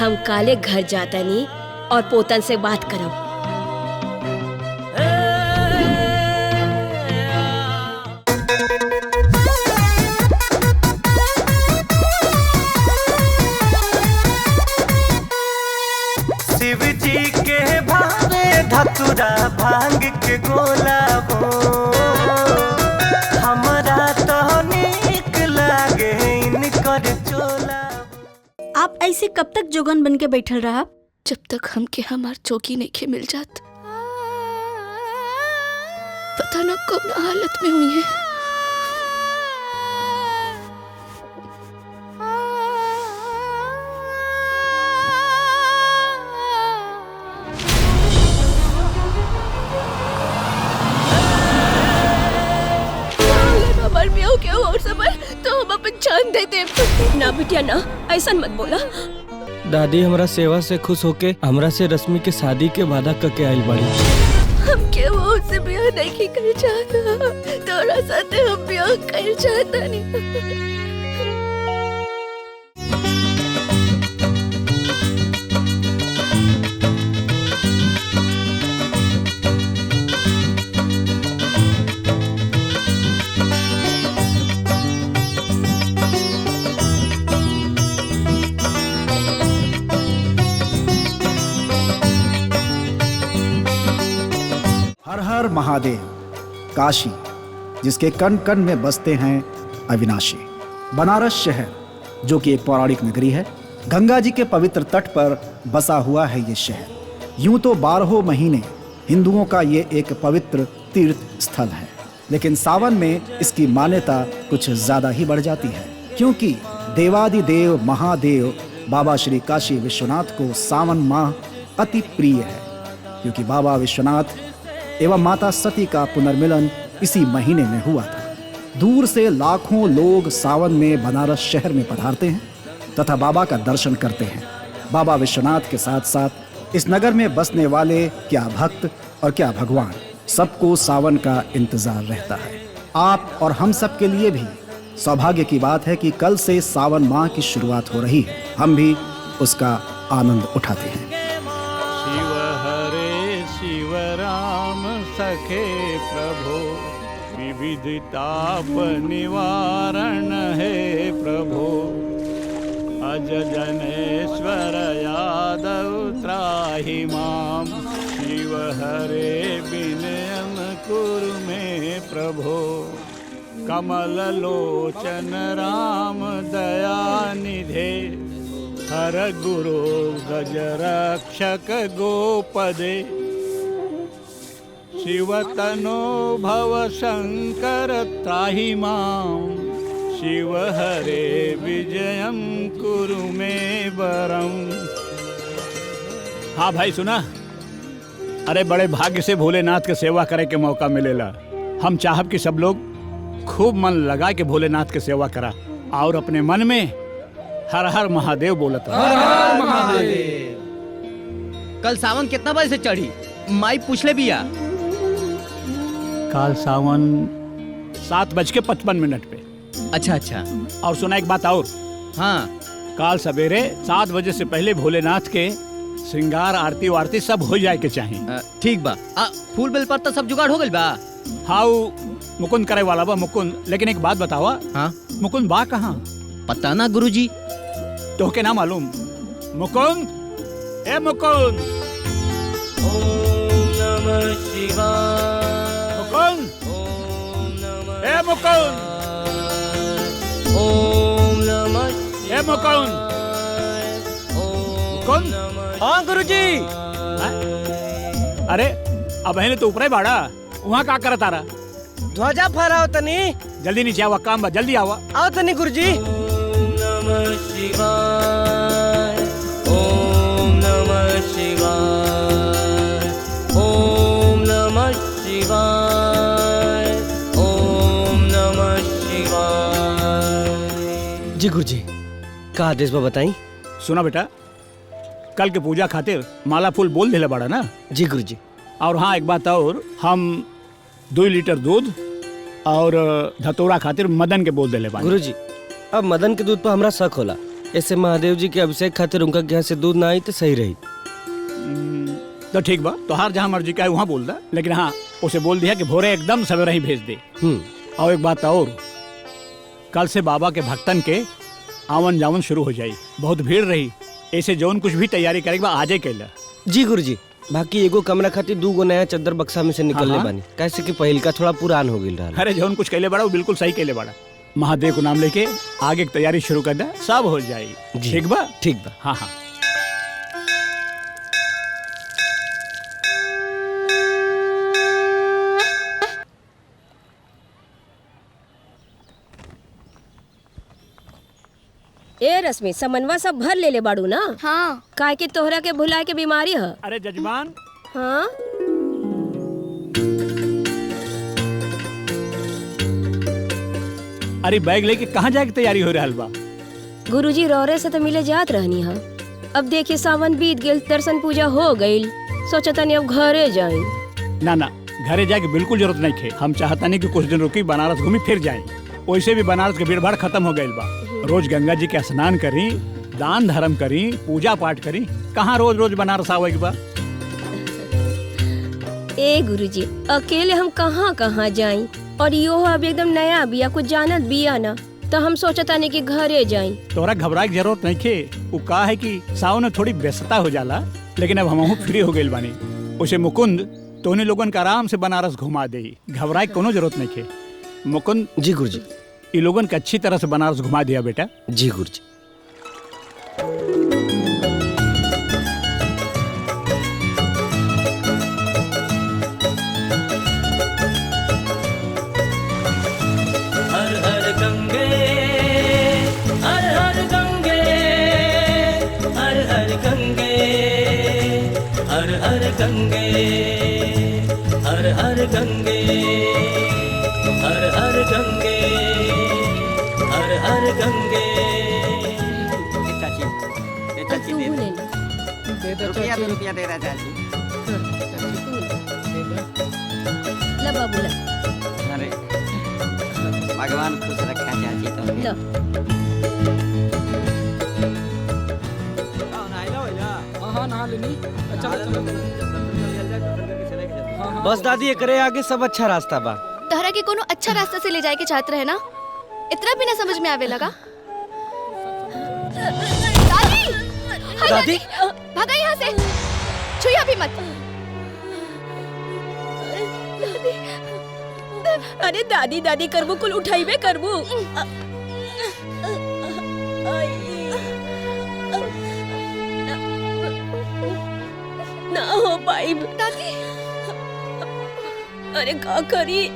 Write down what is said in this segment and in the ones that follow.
हम काले घर जाता नहीं और पोतन से बात करब। शिव जी के भावे धतुरा भांग के गोला हो, हमरा तो नीक लागे इनकर चोला। आप ऐसे कब तक जोगन बन के बैठल रहा? जब तक हमके हमार चौकी नहीं मिल जात। पता न कौन हालत में हुई है। हमार ब्याह के और समय तो हम अपन जान दे दे। ना बिटिया ना, ऐसा मत बोला। दादी हमरा सेवा से खुश होके हमरा से रश्मि के शादी के वादा करके आइल बाड़ी। हम के वो से ब्याह नहीं कर चाहता, तोरा साथे हम ब्याह कर चाहता नहीं। हर हर महादेव। काशी, जिसके कण कण में बसते हैं अविनाशी। बनारस शहर, जो कि एक पौराणिक नगरी है। गंगा जी के पवित्र तट पर बसा हुआ है ये शहर। यूं तो 12 महीने हिंदुओं का ये एक पवित्र तीर्थ स्थल है, लेकिन सावन में इसकी मान्यता कुछ ज्यादा ही बढ़ जाती है, क्योंकि देवादिदेव महादेव बाबा श्री काशी विश्वनाथ को सावन माह अति प्रिय है, क्योंकि बाबा विश्वनाथ एवं माता सती का पुनर्मिलन इसी महीने में हुआ था। दूर से लाखों लोग सावन में बनारस शहर में पधारते हैं तथा बाबा का दर्शन करते हैं। बाबा विश्वनाथ के साथ साथ इस नगर में बसने वाले क्या भक्त और क्या भगवान, सबको सावन का इंतजार रहता है। आप और हम सब के लिए भी सौभाग्य की बात है कि कल से सावन माह की शुरुआत हो रही है। हम भी उसका आनंद उठाते हैं। शिव हरे शिव राम सखे प्रभो, विविधताप निवारण है प्रभो। अज जनेश्वर यादव त्राहि माम, शिव हरे विनयम कुरु मे प्रभो। कमल लोचन राम दयानिधे, हर गुरु गज रक्षक गोपदे। शिव तनो भव शंकर त्राहि माम, शिव हरे विजयम कुरु मे वरम। हाँ भाई सुना, अरे बड़े भाग्य से भोलेनाथ के सेवा करे के मौका मिलेला। हम चाहब कि सब लोग खूब मन लगा के भोलेनाथ के सेवा करा और अपने मन में हर हर महादेव बोलत रहा। हर हर महादेव। कल सावन कितना बजे से चढ़ी? माई पूछ ले बिया। काल सावन 7:55 पे। अच्छा अच्छा। और सुना एक बात और। हाँ। काल सवेरे 7 बजे से पहले भोलेनाथ के श्रृंगार आरती वारती सब हो जाए के चाहिए। ठीक बा। फूल बेल पत्ता सब जुगाड़ हो गइल बा? हाँ मुकुंद करे वाला बा मुकुंद। लेकिन एक बात बतावा। हाँ? मुकुंद बा कहाँ? पता ना गुरुजी। तो के ना मालूम? मुकुंद, ए मुकुंद। ओम नमः शिवाय। मुकुंद, ए मुकुंद। ओम नमः ए मुकुंद। मुकुंद। हाँ गुरुजी। अरे अब है तो ऊपर ही बाड़ा, वहाँ का करत आ रहा? ध्वजा फहराओ तनी। जल्दी नीचे आवा, काम बा, जल्दी आवा। आओ तनी गुरुजी। ओम नमः शिवाय। ओम नमः शिवाय। ओम नमः शिवाय। ओम नमः शिवाय। जी गुरुजी, का आदेश बा बताई? सुना बेटा, कल के पूजा खातिर माला फूल बोल दिले बाड़ा ना? जी गुरुजी। और हाँ एक बात और, हम 2 लीटर दूध और धतूरा खातिर मदन के बोल दिले बाड़ा। गुरुजी, अब मदन के दूध पर हमरा शक होला, ऐसे महादेव जी के अभिषेक खातिर उनका यहाँ से दूध ना आई तो सही रही। तो ठीक बा, तोहार जहाँ मर्जी का है वहाँ बोल दा, लेकिन हाँ उसे बोल दिया कि भोरे एकदम सवेरे ही भेज दे। और एक बात और, कल से बाबा के भक्तन के आवन जावन शुरू हो जाई, बहुत भीड़ रही, ऐसे जौन कुछ भी तैयारी करेगा आजे कैला। जी गुरुजी, बाकी एगो कमरा खातिर 2 गो नया चद्दर बक्सा में से निकलने बानी, कैसे कि पहिल का थोड़ा पुरान हो गई रहा। अरे जौन कुछ कैले बड़ा वो बिल्कुल सही कैले बड़ा। महादेव को नाम लेके आगे की तैयारी शुरू कर दे, सब हो जाएगी। ठीक बा? ठीक बा। हाँ हाँ। ए रश्मि, समनवा सब भर ले ले बाड़ू ना? हाँ। काहे कि तोहरा के भुलाए के बीमारी है। अरे जजमान। हाँ। अरे बैग लेके कहाँ जाए की तैयारी हो रहा बा? गुरुजी रौरे से तो मिले जात रहनी है। अब देखिए सावन बीत गेल, दर्शन पूजा हो गई, सोचा नहीं अब घरे जाए। ना ना, घरे जाए की बिल्कुल जरूरत नहीं थे। हम चाहता नहीं कि कुछ दिन रुकी, बनारस घूमी फिर जाए। वैसे भी बनारस के भीड़ भाड़ खत्म हो गई बा। रोज गंगा जी के स्नान करी, दान धर्म करी, पूजा पाठ करी, कहाँ रोज रोज बनारस आवे बा। ए गुरुजी, अकेले हम कहाँ कहाँ जाई, और यो अब एकदम नया बिया, कुछ जानत बिया ना, तो हम सोचता नहीं कि घरे जाई। तोरा घबराए की जरूरत नहीं थे। वो कहा है कि सावन में थोड़ी व्यस्तता हो जाला, लेकिन अब हम फ्री हो गए बानी। उसे मुकुंद तोने लोगन का आराम से बनारस घुमा दे, घबराए की कोनो जरूरत नहीं थे। मुकुंद। जी गुरुजी। ये लोगन के अच्छी तरह से बनारस घुमा दिया बेटा। जी गुरुजी। हर हर गंगे, हर हर गंगे, हर हर गंगे, हर हर गंगे, हर हर गंगे, हर हर गंगे, हर हर गंगे। तू ले ले। रुपया दे रहा चाची। ला बाबू ला। अरे भगवान खुश रखा चाची तुम्हें। लो। बस दादी, एकरे आगे सब अच्छा रास्ता बा। तहरा के कोनो अच्छा रास्ता से ले जाए के चाहत रहे ना, इतना भी ना समझ में आवे लगा। दादी, दादी, भागा यहाँ से, छुइया भी मत। अरे दादी दादी करबू, कुल उठाइबे करबू। ना हो पाई दादी। अरे का करी।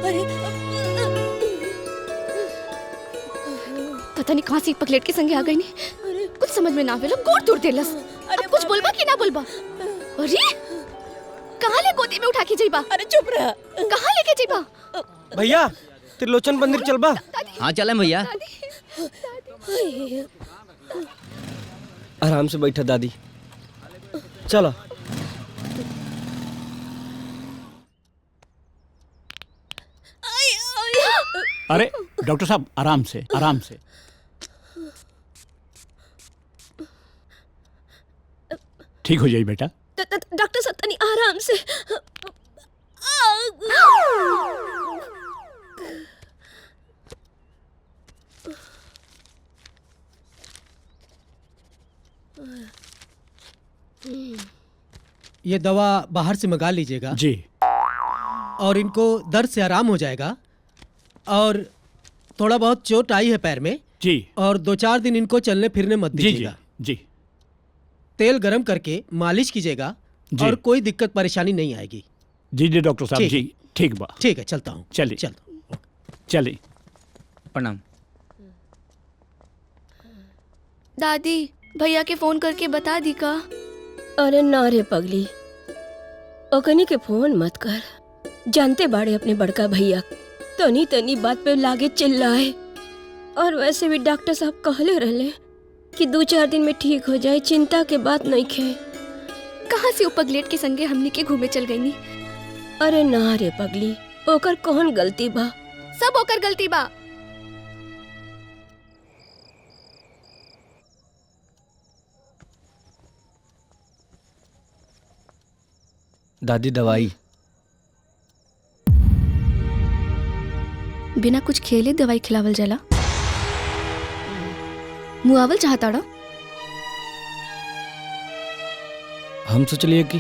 अरे पता नहीं कहाँ से पगलेट के संगे आ गई नहीं, कुछ समझ में ना आवे लो, गोड़ तोड़ देलस। अब कुछ बोलबा कि ना बोलबा? अरे कहाँ ले गोदी में उठा के जाइबा? अरे चुप रह। कहाँ लेके जाइबा? भैया त्रिलोचन मंदिर चलबा? हाँ चले भैया। आराम से बैठा दादी, चलो। अरे डॉक्टर साहब, आराम से आराम से। ठीक हो जाइए बेटा। डॉक्टर साहब तनी आराम से। ये दवा बाहर से मंगा लीजिएगा जी। और इनको दर्द से आराम हो जाएगा, और थोड़ा बहुत चोट आई है पैर में जी, और 2-4 दिन इनको चलने फिरने मत दीजिएगा। जी। तेल गरम करके मालिश कीजिएगा और कोई दिक्कत परेशानी नहीं आएगी। जी जी डॉक्टर साहब जी, ठीक बा। ठीक है, चलता हूँ। चलिए चलिए। प्रणाम। दादी भैया के फोन करके बता दी का। अरे ना रे पगली, ओकनी के फोन मत कर, जानते बाड़े अपने बड़का भैया, तनी तनी बात पे लागे चिल्लाए। और वैसे भी डॉक्टर साहब कहले रहले कि 2-4 दिन में ठीक हो जाए, चिंता के बात नहीं खे। कहाँ से उपगलेट के संगे हमनी के घूमे चल गई नी? अरे ना रे पगली, ओकर कौन गलती बा? सब ओकर गलती बा। दादी दवाई। बिना कुछ खेले दवाई खिलावल जाला? मुआवल चाहताड़ा? हम सोचलिए कि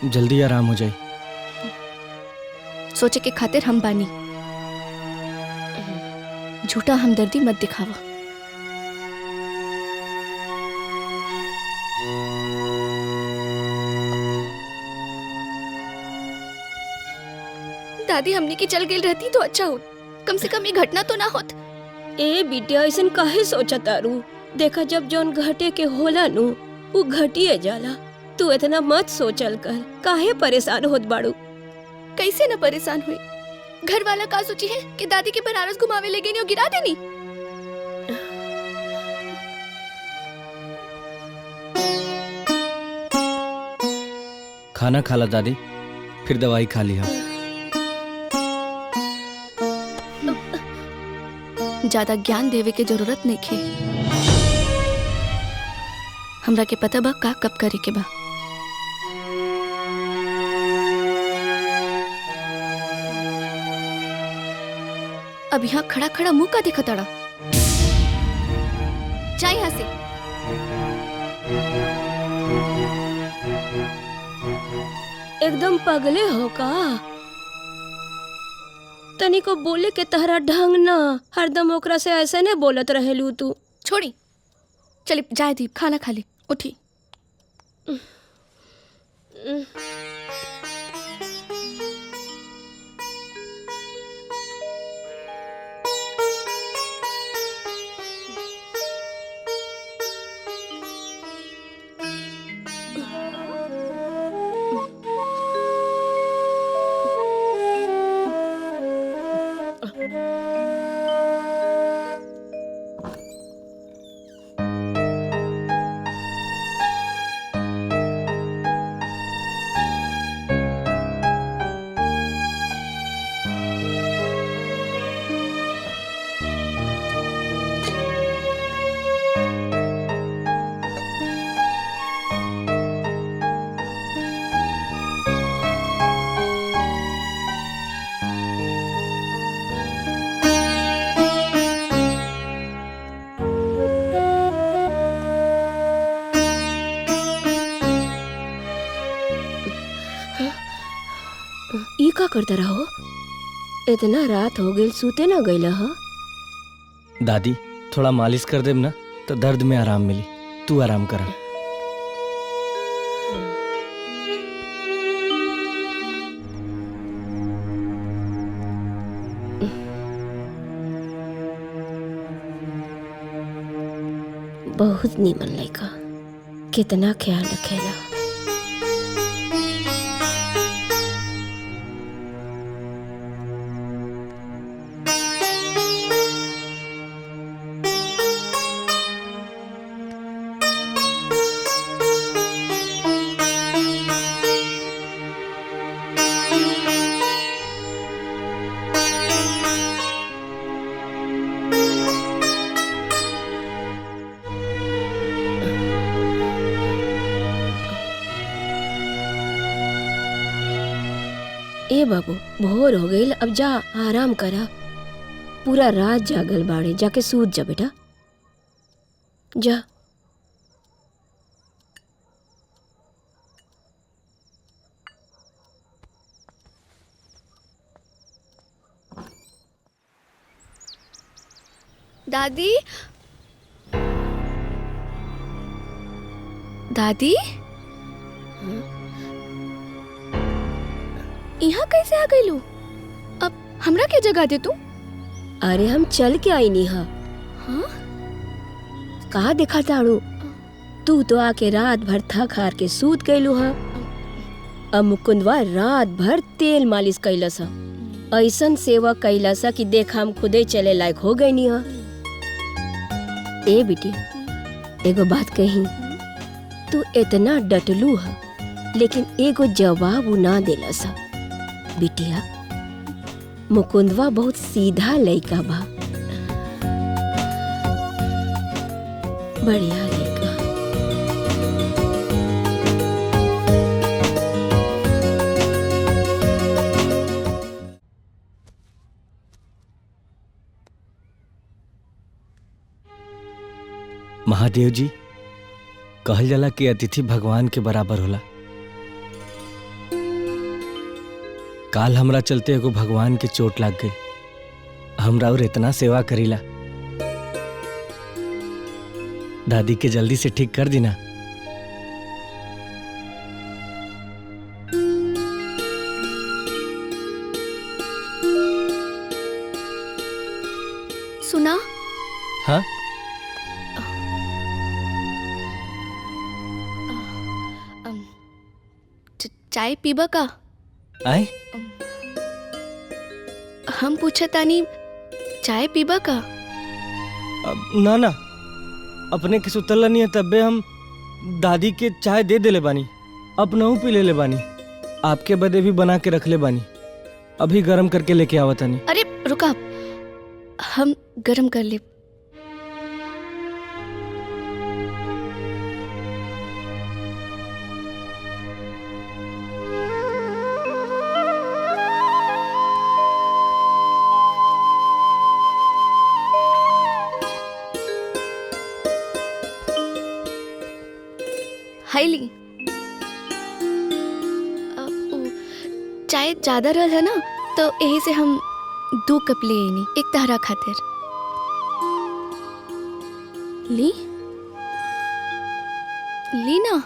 जल्दी आराम हो जाए। सोचे के खातिर हम बानी। झूठा हमदर्दी मत दिखावा। दादी हमने की चल गई रहती तो अच्छा होत। कम से कम ये घटना तो ना होत। ए बिटिया ऐसन काहे सोचा तारू? देखा जब जौन घटे के होला नु वो घटिए जाला। तू इतना मत सोचल कर, काहे परेशान होत बाड़ू? कैसे न परेशान हुई? घर वाला का सोची है कि दादी के बनारस घुमावे ले गई नहीं और गिरा देनी? खाना खा ला दादी, फिर दवाई खा लिया। ज्यादा ज्ञान देवे के जरूरत नहीं खे। हमरा के पता बा का कब करे के बा। अब यहाँ खड़ा खड़ा मुंह का देखा तड़ा? जा यहाँ से। एकदम पगले हो का? तनी को बोले के तहरा ढंग ना, हरदम ओकरा से ऐसे ने बोलत रहेलू तू। छोड़ी, चली जाए दीप, खाना खा ली। उठी। ई का करता रहो? इतना रात हो गई, सूते ना गईला ह? दादी थोड़ा मालिश कर देब ना तो दर्द में आराम मिली। तू आराम करा। बहुत नीमन लड़का, कितना ख्याल रखेला। ए बाबू, भोर हो गई, अब जा आराम करा। पूरा रात जागल बाड़े, जाके सूत जा बेटा, जा। दादी, दादी, यहाँ कैसे आ गई लू? अब हमरा के जगह दे तू? अरे हम चल के आई नी हा। हाँ? कहा देखा ताड़ू? तू तो आके रात भर थक हार के सूत गईलू हा। अब मुकुंदवा रात भर तेल मालिश कैलस हा। ऐसन सेवा कैलस कि देख हम खुदे चले लायक हो गई नी हा। ए बेटी, एगो बात कही, तू इतना डटलू हा, लेकिन एगो जवाब उ ना देलस हा। बिटिया, मुकुंदवा बहुत सीधा लड़का बा, बढ़िया लड़का। महादेव जी, कहल जाला कि अतिथि भगवान के बराबर होला। काल हमरा चलते एगो भगवान के चोट लाग गई। हमरा और इतना सेवा करीला, दादी के जल्दी से ठीक कर दी ना। सुना? हाँ, चाय पीबा का? आए हम पूछे तानी चाय पीबा का? ना ना, अपने के सुतला नहीं है तब्बे हम दादी के चाय दे देले बानी। अपनहू पी ले बानी। आपके बदे भी बना के रख ले बानी। अभी गरम करके लेके आवत नहीं। अरे रुका, हम गरम कर ले। हाईली चाय ज्यादा रहल है ना, तो यही से हम 2 कप ले आईनी, एक तहरा खातिर। ली ली ना।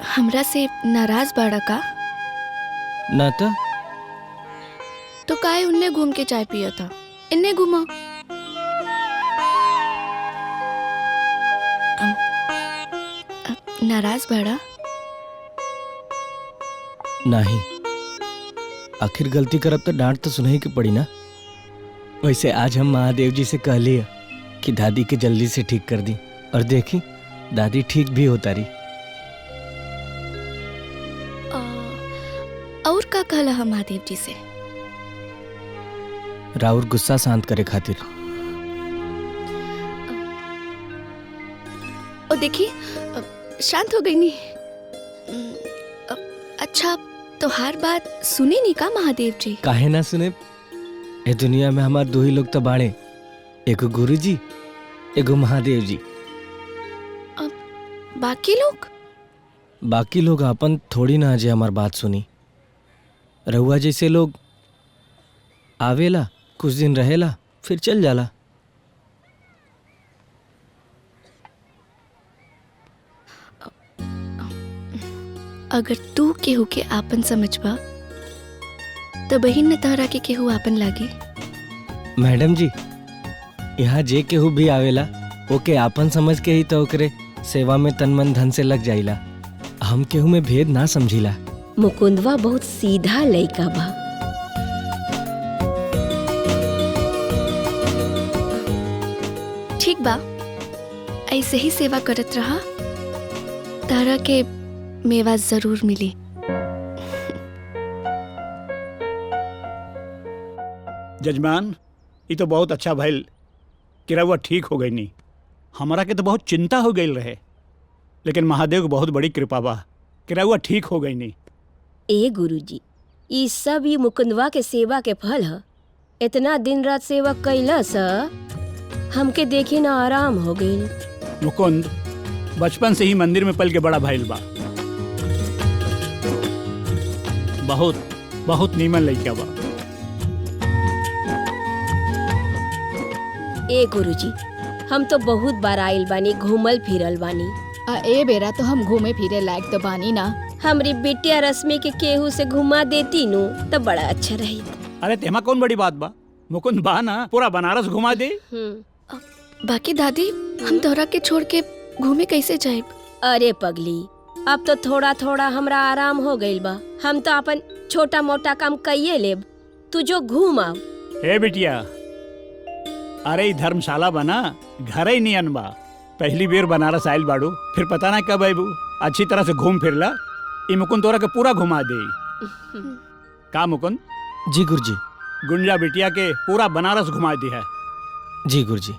हमरा से नाराज बाड़ा का? ना तो काहे उनने घूम के चाय पिया था? इन्ने घूमा। नाराज बाड़ा? नहीं, आखिर गलती करब तो डांट तो सुनही के पड़ी ना। वैसे आज हम महादेव जी से कह लिया कि दादी के जल्दी से ठीक कर दी, और देखी दादी ठीक भी होता रही। और का कहला हम महादेव जी से? राउर गुस्सा शांत करे खातिर। ओ देखी, शांत हो गई नी। अच्छा, तो हर बात सुने नहीं का महादेव जी? काहे ना सुने? ए दुनिया में हमार 2 ही लोग तो बाड़े, एगो गुरु जी, एगो महादेव जी। बाकी लोग? बाकी लोग अपन थोड़ी ना जे हमार बात सुनी। रहुआ जैसे लोग आवेला, कुछ दिन रहेला, फिर चल जाला। अगर तू केहू के आपन समझबा तो बहिन न तहरा के केहू आपन लागी। मैडम जी, यहाँ जे केहू भी आवेला ओके आपन समझ के ही तो ओकरे सेवा में तन मन धन से लग जाइला। हम केहू में भेद ना समझिला। मुकुंदवा बहुत सीधा लइका बा। ठीक बा, ऐसे ही सेवा करत रहा, तारा के मेवा जरूर मिली। जजमान, ये तो बहुत अच्छा भइल कि रउआ ठीक हो गई नी। हमारा के तो बहुत चिंता हो गई रहे, लेकिन महादेव को बहुत बड़ी कृपा बा कि रउआ ठीक हो गई नी। ए गुरुजी, ई सब ई मुकुंदवा के सेवा के फल ह। इतना दिन रात सेवा कैला सा हमके देखे ना आराम हो गइल। मुकुंद बचपन से ही मंदिर में पल के बड़ा भइल बा। बहुत बहुत नीमन लइका बा। ए गुरुजी, हम तो बहुत बार आइल बानी, घूमल फिरल बानी। ए बेरा तो हम घूमे फिरे लायक तो बानी ना। हमरी बिटिया रश्मि के केहू से घुमा देती नु तो बड़ा अच्छा रही। अरे तेमा कौन बड़ी बात बा? मुकुंद बा ना, पूरा बनारस घुमा दे। बाकी दादी, हम तोहरा के छोड़ के घूमे कैसे जाए? अरे पगली, अब तो थोड़ा थोड़ा हमरा आराम हो गइल बा। हम तो अपन छोटा मोटा काम कइये लेब, तू जो घूम आव। हे बिटिया, अरे ई धर्मशाला बना, घर ही नियन बा। पहली बेर बनारस आइल बाड़ू, फिर पता ना कब आइबू। अच्छी तरह से घूम फिर ला। ई मुकुंद तोरा के पूरा घुमा दे। का मुकुंद? जी गुरुजी। गुंजा बिटिया के पूरा बनारस घुमा दी है। जी गुरुजी।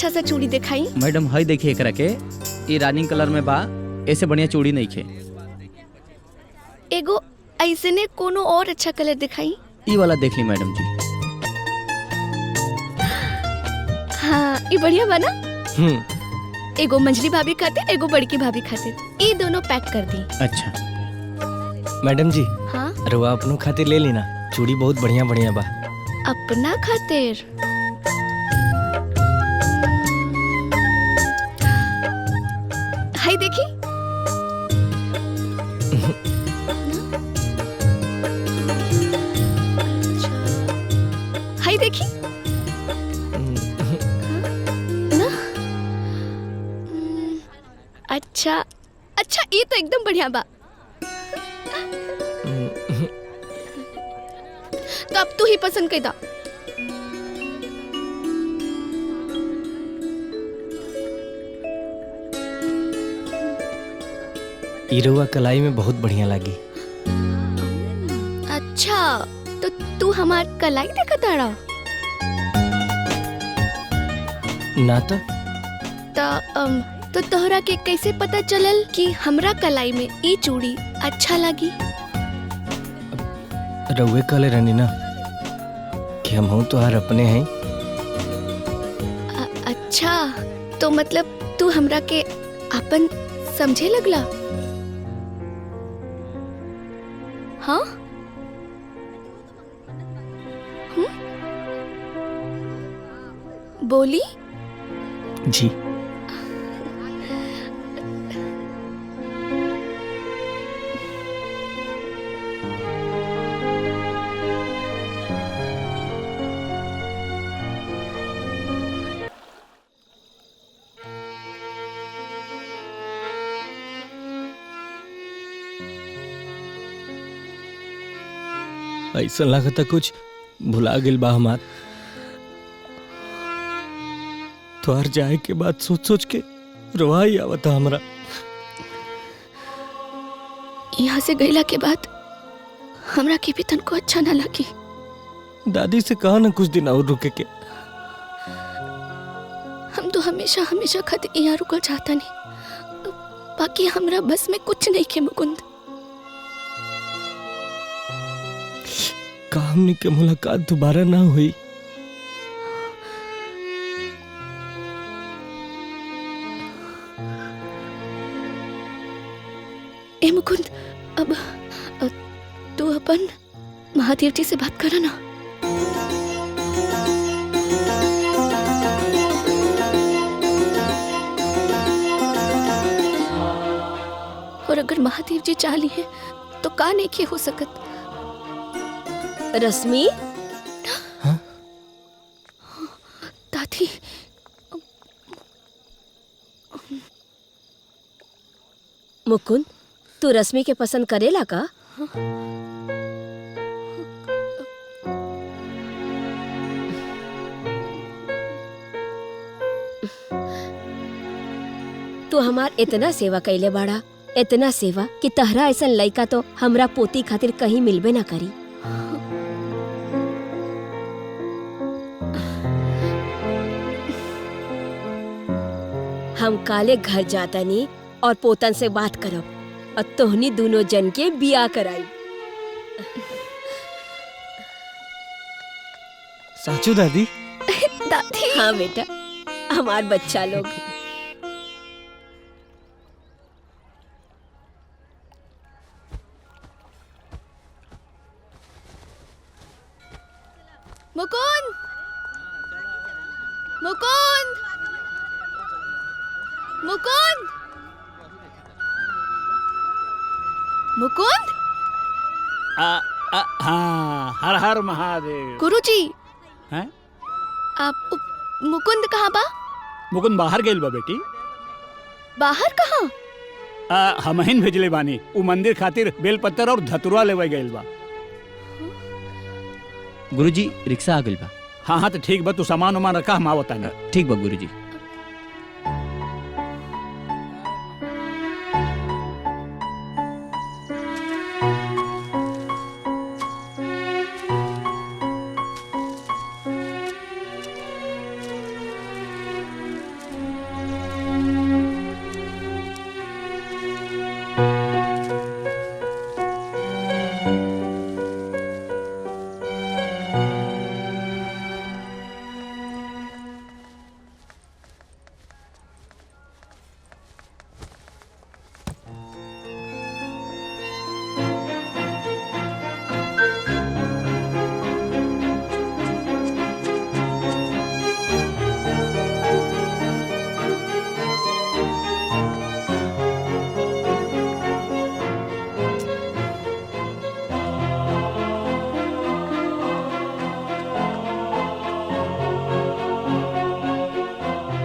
अच्छा सा चूड़ी दिखाई। मैडम हई देखिए एकरा के, ई रानी कलर में बा, ऐसे बढ़िया चूड़ी नहीं खे। एगो ऐसे ने कोनो और अच्छा कलर दिखाई। ई वाला देख ली मैडम जी। हाँ ये बढ़िया बना। हम्म। एगो मंजली भाभी खातिर, एगो बड़की भाभी खातिर, ये दोनों पैक कर दी। अच्छा मैडम जी, हाँ रुआ अपनों खातिर ले ली ना, चूड़ी बहुत बढ़िया बढ़िया बा। अपना खातिर। हाय देखी। हाय देखी ना। अच्छा अच्छा, ये तो एकदम बढ़िया बा। तो अब तू ही पसंद कर दा। ई रुआ कलाई में बहुत बढ़िया लगी। अच्छा तो तू हमार कलाई देखा ताड़ा। ना तो तोहरा के कैसे पता चलल कि हमरा कलाई में ई चूड़ी अच्छा लगी। रउए कहले रहनी ना कि हम हूँ तोहार अपने हैं। अच्छा तो मतलब तू हमरा के अपन समझे लगला। हाँ बोली जी। ऐसा लगता कुछ भुला गिल बा हमार। तोहर जाए के बाद सोच सोच के रोवाई आवता हमरा। यहाँ से गईला के बाद हमरा के भी तनको अच्छा ना लगी। दादी से कहा ना कुछ दिन और रुके के। हम तो हमेशा हमेशा खातिर यहाँ रुकल चाहता नहीं, बाकी हमरा बस में कुछ नहीं के मुकुंद। का हमनी के मुलाकात दोबारा ना हुई। ए मुकुंद, अब तू अपन महादेव जी से बात करा ना। और अगर महादेव जी चाह लिए तो का नहीं के हो सकत। रश्मि, हाँ? दादी मुकुंद, तू रश्मि के पसंद करेला का? तू हमार इतना सेवा कैले बाड़ा, इतना सेवा कि तहरा ऐसा लइका तो हमरा पोती खातिर कहीं मिलबे ना करी। हम काले घर जातानी और पोतन से बात करब और तोहनी दोनों जन के बिया कराई। साचू दादी? दादी हाँ बेटा, हमार बच्चा लोग। मुकुंद, मुकुंद, मुकुंद, मुकुंद। हाँ, हर हर महादेव। गुरुजी, हैं? आप मुकुंद कहाँ बा? मुकुंद बाहर गेल बा बेटी। बाहर कहाँ? हमहिन भेजले बानी। उ मंदिर खातिर बेलपत्तर और धतुरा लेवे गइल बा। गुरुजी रिक्शा आ गइल बा। हाँ हाँ तो ठीक बा, तू सामान उमान रखा, हम आवत तानी। ठीक बा गुरुजी।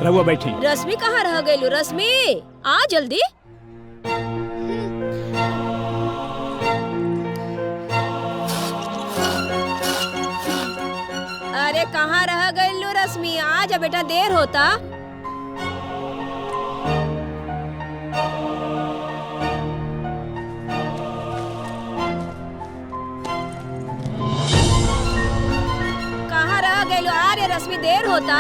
रहुआ बैठी। रश्मि कहाँ रह गई? रश्मि आ जल्दी। अरे कहाँ रह गई रश्मि? आ जा बेटा, देर होता। कहाँ रह गई? आ रे रश्मि, देर होता।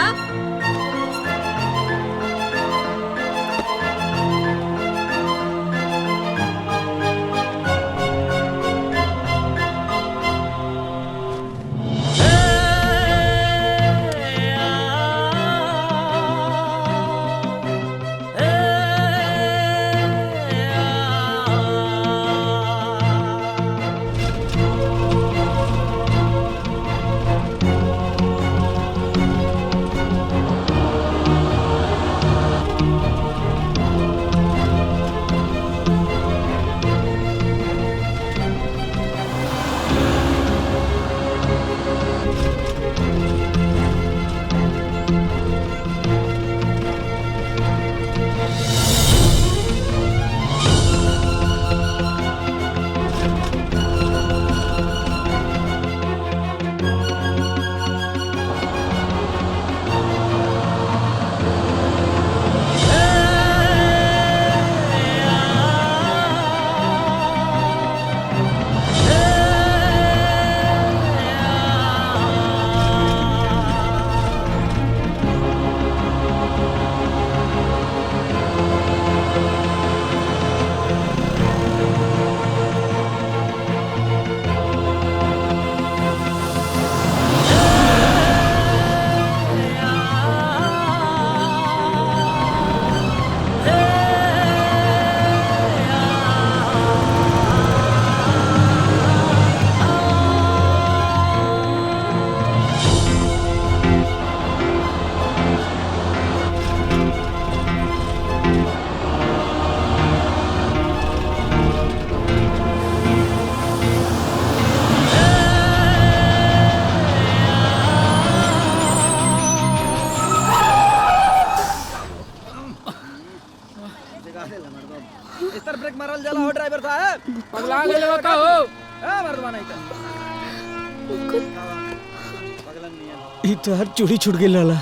ई तो हर चूड़ी छूट गई लाला।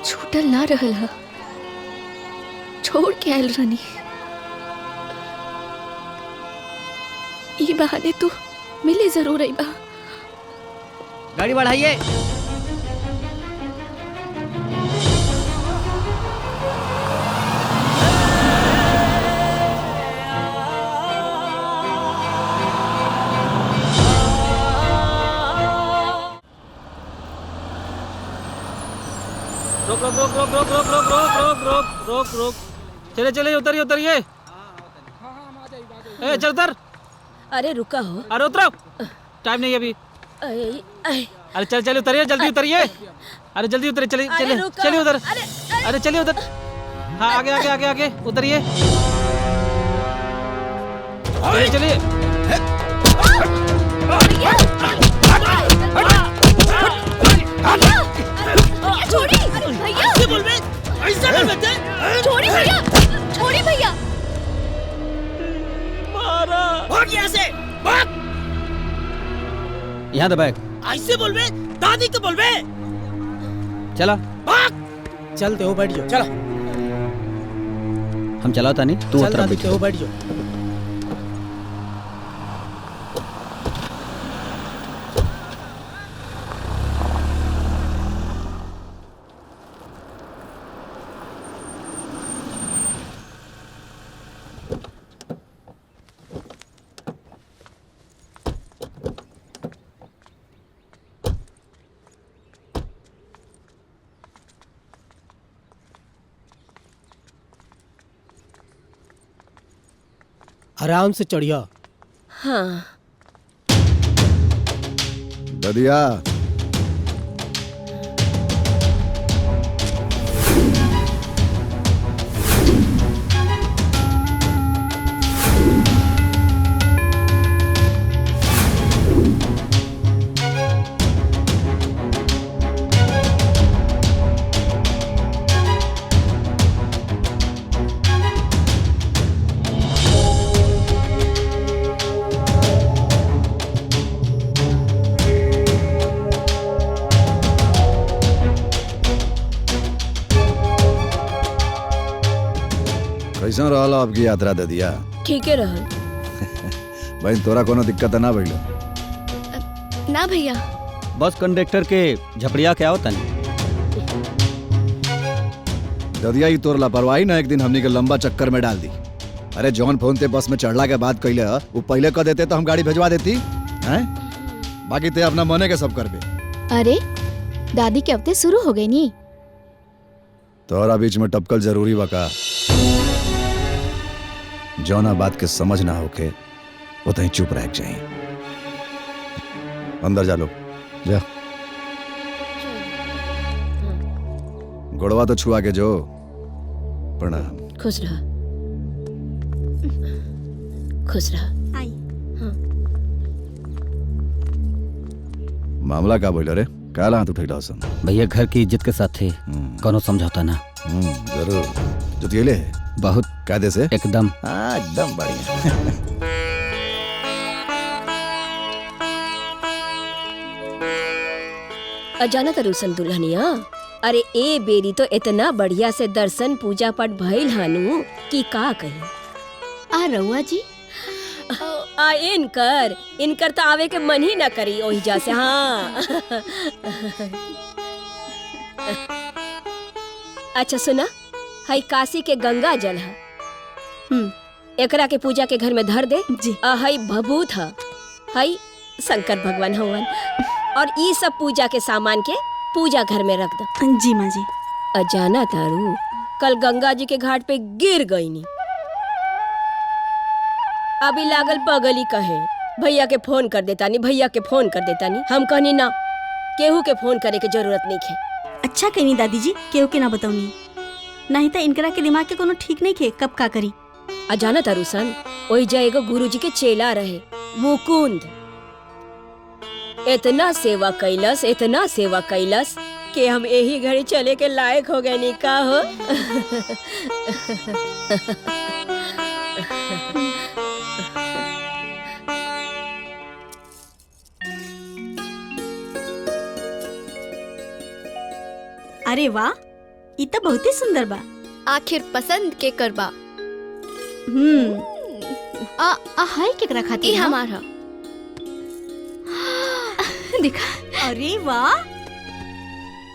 छूटल ना रहल ह, छोड़ के आयल रानी। ई बहाने तू मिले जरूर आई बा। गाड़ी बढ़ाइए। रोक रोक रोक रोक रोक रोक रोक रोक रोक रोक रोक रोक। चले चले, उतरिए उतरिए। ए चल उतर। अरे रुका हो। अरे उतरो, टाइम नहीं है अभी। अरे चल चल उतरिए, जल्दी उतरिए। अरे जल्दी उतरिए, चलिए चलिए चलिए उधर। अरे चलिए उधर। हाँ आगे आगे आगे आगे उतरिए। चलिए चलिए। छोड़ी भैया, ऐसे बोल बे, ऐसे बोल बे। छोड़ी भैया, छोड़ी भैया। मारा। भाग यहाँ से, भाग। यहाँ दबाए। ऐसे बोल बे, दादी को बोल बे। चला। भाग। चलते हो, बैठ जाओ। चलो। हम चलाता नहीं, तू चल उतर। दादी हो, बैठ जाओ। आराम से चढ़िया। हाँ ददिया, कैसा रहा आपकी यात्रा दे दिया? ठीक है रहल। भाई तोरा कोनो दिक्कत ना भइलो? ना भैया। बस कंडक्टर के झपड़िया क्या होता नहीं। ददिया ही तोर लापरवाही ना एक दिन हमनी के लंबा चक्कर में डाल दी। अरे जॉन फोन ते बस में चढ़ला के बाद कहले वो पहले कह देते तो हम गाड़ी भेजवा देती हैं। बाकी ते अपना मने के सब करबे। अरे दादी के हफ्ते शुरू हो गई नी। तोरा बीच में टपकल जरूरी बका। जौना बात के समझ ना होके वो तहीं चुप रह जाए। अंदर जा लो, जा। गोड़वा तो छुआ के जो। प्रणाम। खुश रहा, खुश रहा। आई। मामला का बोलो रे? काला हाथ उठेला सन? भैया घर की इज्जत के साथ थे, कोनो समझौता ना। जरूर। जुतियले है बहुत कायदे से एकदम। हाँ एकदम बढ़िया। अजाना तरुसन दुल्हनिया, अरे ए बेरी तो इतना बढ़िया से दर्शन पूजा पाठ भइल हानु कि का कही। आ रउआ जी आ इनकर तो आवे के मन ही ना करी ओही जा से। हाँ। अच्छा सुना, हई काशी के गंगा जल है, एकरा के पूजा के घर में धर दे जी। हई भभूत है, हई शंकर भगवान हवन, और ई सब पूजा के सामान के पूजा घर में रख दो। जी माँ जी। अजाना तारू, कल गंगा जी के घाट पे गिर गई नी। अभी लागल पगली कहे भैया के फोन कर देता नी, भैया के फोन कर देता नी। हम कहनी ना, केहू के फोन करे के जरूरत नहीं है। अच्छा कहनी दादी जी, केहू के ना बताऊनी, नहीं तो इनकरा के दिमाग के कोनो ठीक नहीं खे कब का करी। अजाना तारू सन, वही जाएगा गुरुजी के चेला रहे मुकुंद, इतना सेवा कैलस, इतना सेवा कैलस कि हम यही घड़ी चले के लायक हो गए नी। का हो? अरे वाह, ये तो बहुत ही सुंदर बा। आखिर पसंद के करबा। आ हाय केकरा खातिर? ई हमारा। देखा। अरे वाह,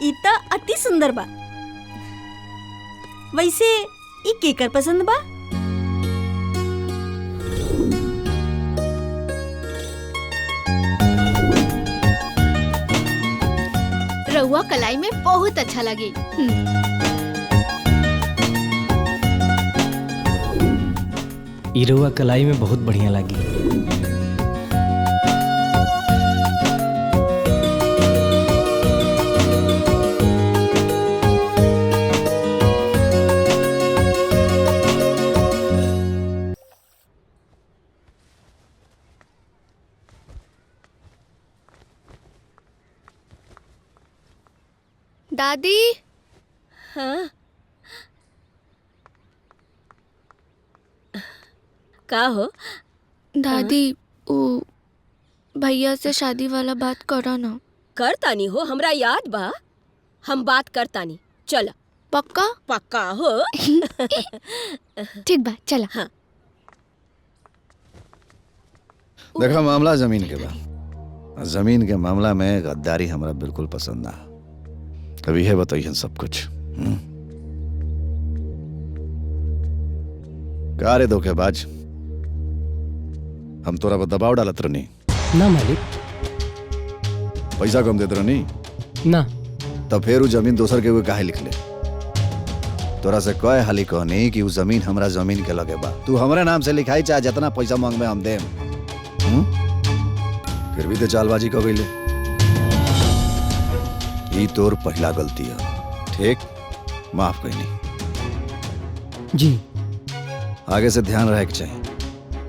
ये तो अति सुंदर बा। वैसे ये केकर पसंद बा? रउआ कलाई में बहुत अच्छा लगे। इरुआ कलाई में बहुत बढ़िया लगी। दादी। हाँ का हो? दादी, वो भैया से शादी वाला बात करो ना। करतानी हो, हमरा याद बा, हम बात करतानी। चला। पक्का? पक्का हो। ठीक बा, चला। हाँ। देखा मामला जमीन के बा। जमीन के मामला में गद्दारी हमरा बिल्कुल पसंद ना। अभी है बताइए सब कुछ। का रे धोखेबाज, हम तोरा पर दबाव डालत रहनी ना मालिक। पैसा कम देत रहनी ना। तब फिर वो जमीन दोसर के हुए काहे लिख ले? तोरा से कहे हाली कहनी कि वो जमीन हमरा जमीन के लगे बा, तू हमरे नाम से लिखाई चाहे जितना पैसा मांगबे हम देम। फिर भी तो चालबाजी कर गई। ये तोर पहला गलती है, ठीक? माफ कहनी जी। आगे से ध्यान रहे के चाहिए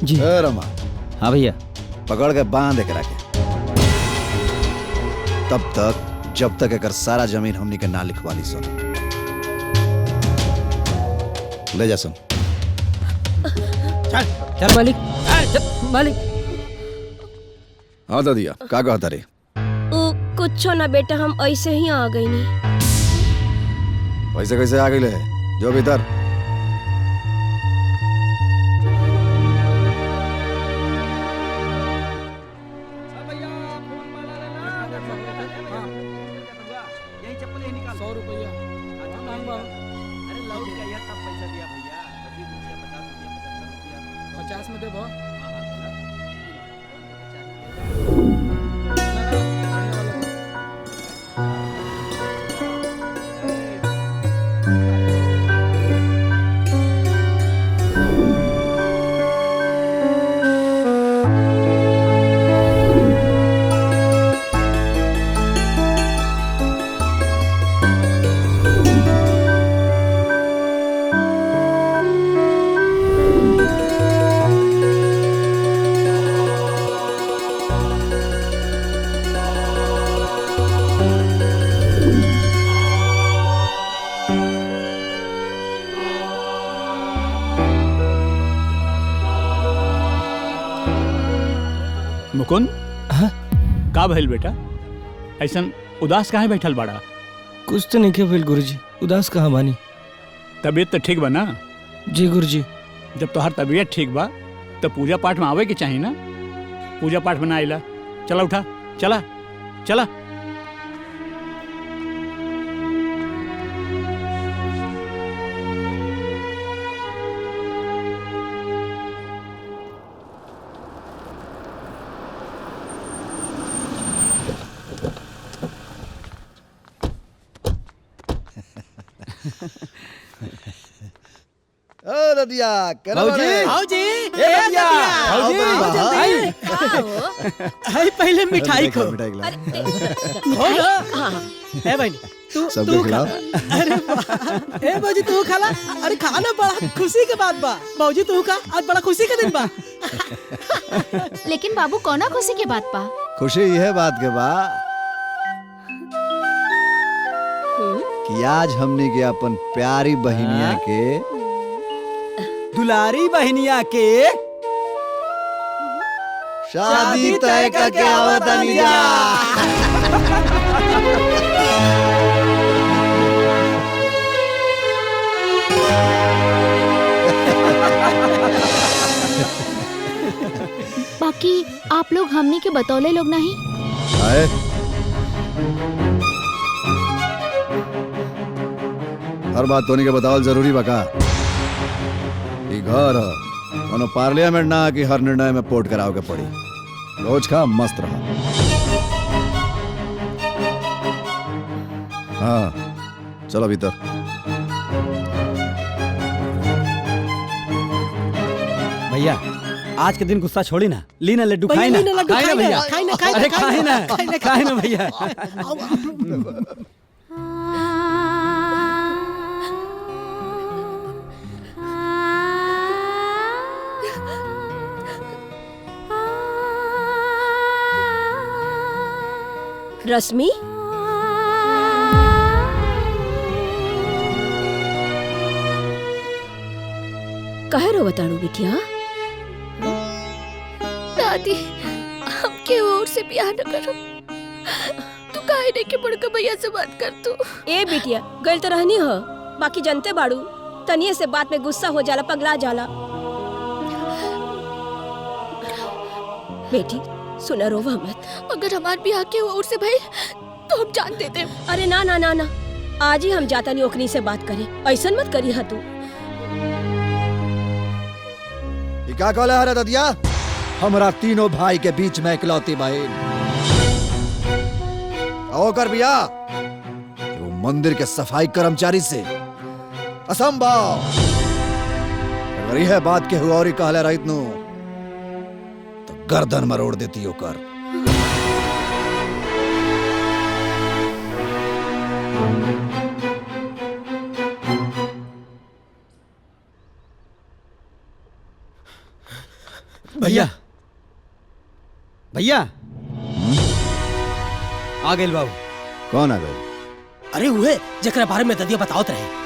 जी। रमा। हाँ भैया। पकड़ के बांध के रखे, तब तक जब तक अगर सारा जमीन हमनी के ना लिखवा ली। सुन, ले जा। सुन, चल चल मालिक। मालिक। हाँ दादिया, का कहता रे? कुछ ना बेटा, हम ऐसे ही आ गई नी। वैसे कैसे आ गई? जो भीतर। 50 में देबो। मुकुंद, का भइल बेटा? ऐसन उदास काहे बैठल बाड़ा? कुछ तो नहीं भइल गुरुजी, उदास कहाँ बानी। तबीयत तो ठीक बा ना? जी गुरुजी। जब तोहर तबीयत ठीक बा तो पूजा पाठ में आवे के चाहिए ना। पूजा पाठ में ना आइला, चला उठा, चला चला। ओ ददिया, करो भाऊजी, बड़े। भाऊजी, ए ददिया, भाऊजी, आओ जल्दी। हाय पहले मिठाई खो। मिठाई खिलाओ। हो ना? ए बहनी, तू सबको खिलाओ। अरे वाह। ए भाऊजी तू खाला। अरे खाना बड़ा खुशी के बात बा। भाऊजी तू खा, आज बड़ा खुशी के दिन बा। लेकिन बाबू कौना खुशी के बात पा? खुशी यह बात के बा कि आज हमने के अपन प्यारी बहनिया के दुलारी बहनिया के शादी तय करके आवतानी जा। बाकी आप लोग हमनी के बतौले लोग नहीं? आए हर बात तोनी के बतावल जरूरी बका। ई घर ह, कोनो पार्लियामेंट ना कि हर निर्णय में पोर्ट कराओ के पड़ी। रोज खा मस्त रहा। हाँ चलो भीतर। भैया आज के दिन गुस्सा छोड़ी ना, ली ना लड्डू, खाए ना, खाए ना भैया, अरे खाए ना, खाए ना भैया। रश्मि, कहे रो बताड़ू बिटिया? दादी, हमके और से ब्याह न करो। तू काहे नहीं के बड़का भैया से बात कर तू? ए बिटिया, गल तो रहनी हो, बाकी जनते बाड़ू तनिए से बात में गुस्सा हो जाला, पगला जाला। बेटी सुना, रोवा मत। अगर हमार ब्याह के और से भाई तो हम जान देते। अरे ना ना ना ना, आज ही हम जाता नहीं ओकनी से बात करें। ऐसा मत करी हा तू। ई का कहले हरे ददिया? हमरा तीनों भाई के बीच में इकलौती बहन। आओ कर बिया वो मंदिर के सफाई कर्मचारी से असंभव। अगर यह बात के हुआ और ही कहले रहित नु तो गर्दन मरोड़ देती ओकर। भैया भैया आ गए बाबू। कौन आ गए? अरे उहे जकरा बारे में ददिया बतावत रहे।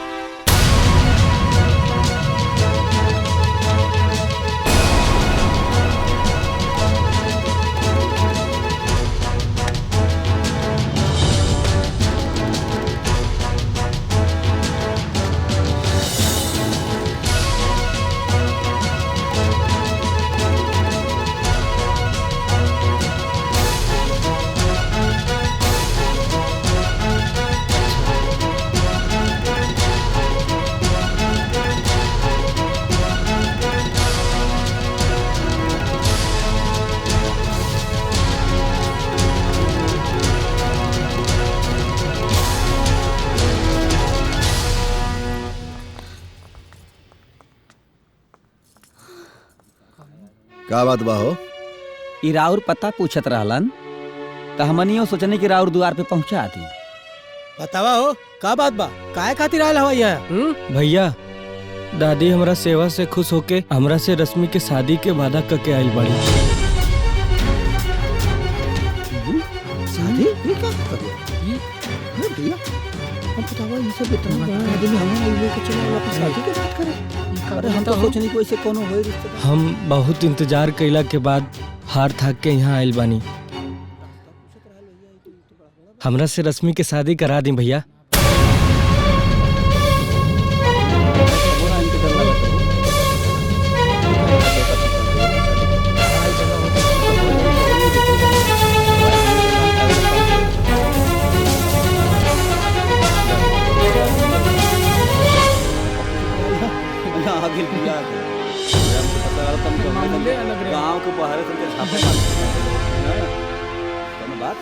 का बात बा हो? ई राउर पता पूछत रहलन त हमनियो सोचने की राउर द्वार पे पहुंचा दी। बतावा हो का बात बा, काहे खातिर आयल हवा यह? भैया दादी हमरा सेवा से खुश होके हमरा से रश्मि के शादी के वादा करके आइल बाड़ी। शादी? ये क्या कर रहे? अरे भैया हम बतावा ये सब इतना बड़ा आदमी हमारा ये के चला वापस शादी के बात करे। अरे हम तो सोचनी कोई से कोनो होई रिश्तेदार। हम बहुत इंतजार कइला के बाद हार थाक के यहाँ आइल बानी। हमरा से रश्मि के शादी करा दी भैया। गांव के बाहर से छापे बात।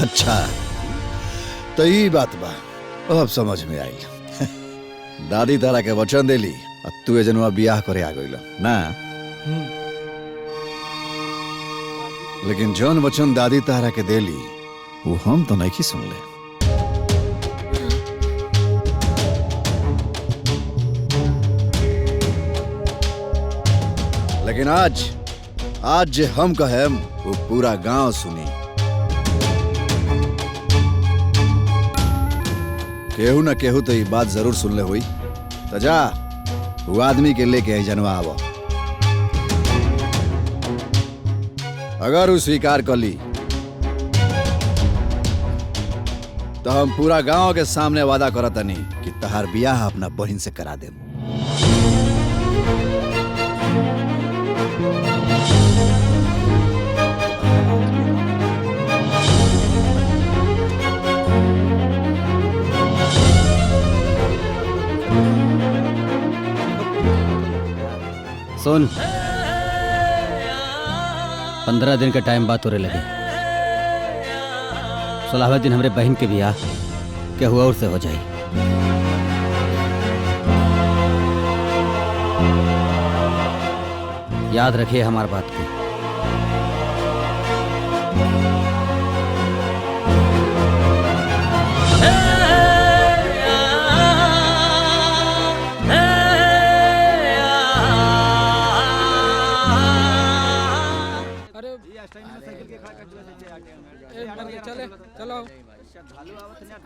अच्छा तो ई बात बा, अब समझ में आई। दादी तारा के वचन देली और तू जनवा बियाह करे आ गइल ना। लेकिन जौन वचन दादी तारा के देली वो हम तो नहीं सुन ले। लेकिन आज जे हम कहेम वो पूरा गांव सुनी। केहू न केहू तो ये बात जरूर सुन ले हुई। तो जा वो आदमी के लेके आई जनवा आवा। अगर वो स्वीकार कर ली तो हम पूरा गांव के सामने वादा करतनी कि तहार बियाह अपना बहन से करा देम। सुन 15 दिन का टाइम बात होने लगे। 16वें दिन हमारे बहन के बियाह क्या हुआ और से हो जाए। याद रखिए हमारी बात की। चलो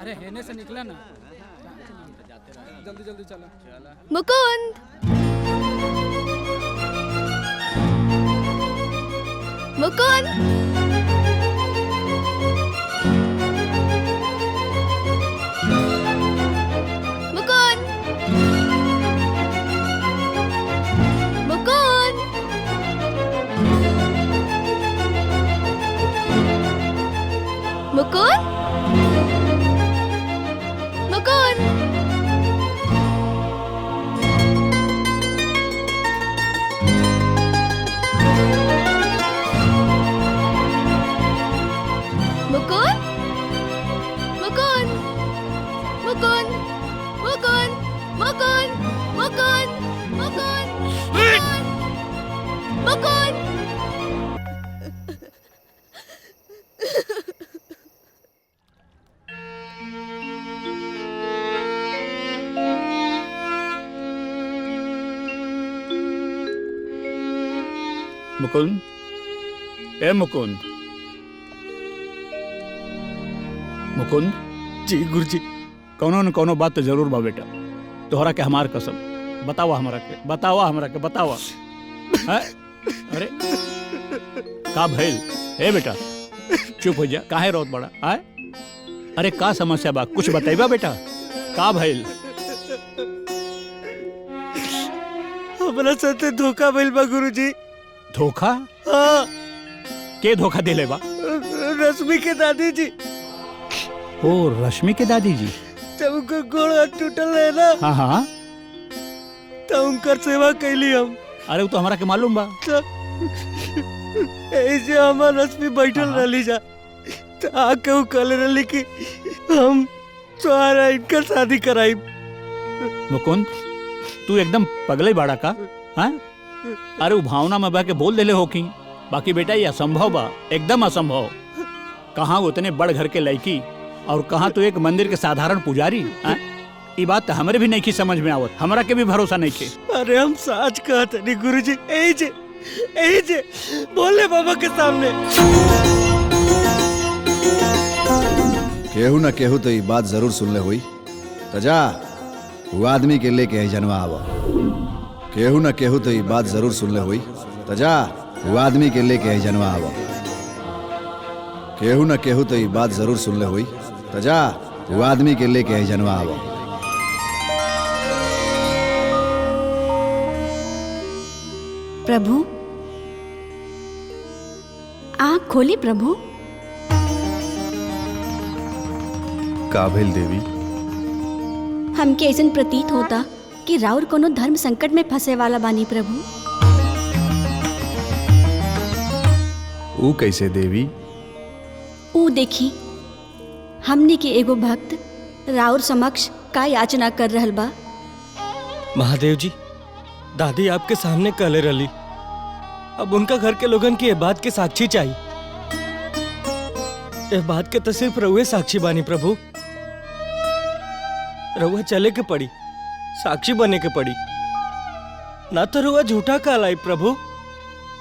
अरे हेने से निकला ना, जल्दी जल्दी चलो। मुकुंद मुकुंद मुकुंद मुकुंद मुकुंद मुकुंद मुकुंद मुकुंद मुकुंद मुकुंद मुकुंद मुकुंद मुकुंद मुकुंद मुकुंद, ए मुकुंद, मुकुंद। जी गुरुजी। कौनो न कौनो बात तो जरूर बा बेटा। तोहरा के हमार कसम बतावा हमरा के, बतावा हमरा के, बतावा। अरे का भइल? ए बेटा चुप हो जा, काहे रोत बड़ा? आए अरे का समस्या बा, कुछ बताइबा बेटा, का भइल? हमरा साथे धोखा भइल बा गुरुजी। धोखा? हाँ। के धोखा देले बा? रश्मि के दादी जी। ओ रश्मि के दादी जी। जब उनका गोड़ हाथ टूटल है ना, हाँ हाँ, तो उनकर सेवा कैली हम। अरे वो तो हमारा के मालूम बा। ऐसे हमार रश्मि बैठल रही जा, तो आके वो कहले रही कि हम तुम्हारा इनका शादी कराई। मुकुंद तू एकदम पगले बाड़ा का? हाँ अरे वो भावना में बह के बोल देले हो की, बाकी बेटा ये असंभव बा, एकदम असंभव। कहाँ उतने बड़ घर के लड़की और कहाँ तो एक मंदिर के साधारण पुजारी। ये बात तो हमारे भी नहीं की समझ में आवत, हमारा के भी भरोसा नहीं के। अरे हम सच कहते नहीं गुरुजी, यही जे बोले बाबा के सामने। केहू न केहू तो ये बात जरूर सुन ले हुई। तजा वो आदमी के लेके ही जनवा आवा। केहू न केहू तो ये बात जरूर सुन ले हुई। तजा वो आदमी के लेके ही जनवा आवा। केहू न केहू तो ये बात जरूर सुन ले हुई। तजा वो आदमी के लेके ही जनवा आवा। प्रभु आँख खोली प्रभु। काबिल देवी, हमके ऐसन प्रतीत होता कि राउर कोनो धर्म संकट में फंसे वाला बानी प्रभु। वो कैसे देवी? ऊ देखी हमनी के एगो भक्त राउर समक्ष का याचना कर रहल बा। महादेव जी, दादी आपके सामने कहले रली, अब उनका घर के लोगन की ये बात के साक्षी चाहिए। ये बात के तो सिर्फ रउए साक्षी बानी प्रभु। रउआ चले के पड़ी, साक्षी बने के पड़ी, ना तो रउआ झूठा कहलाई प्रभु,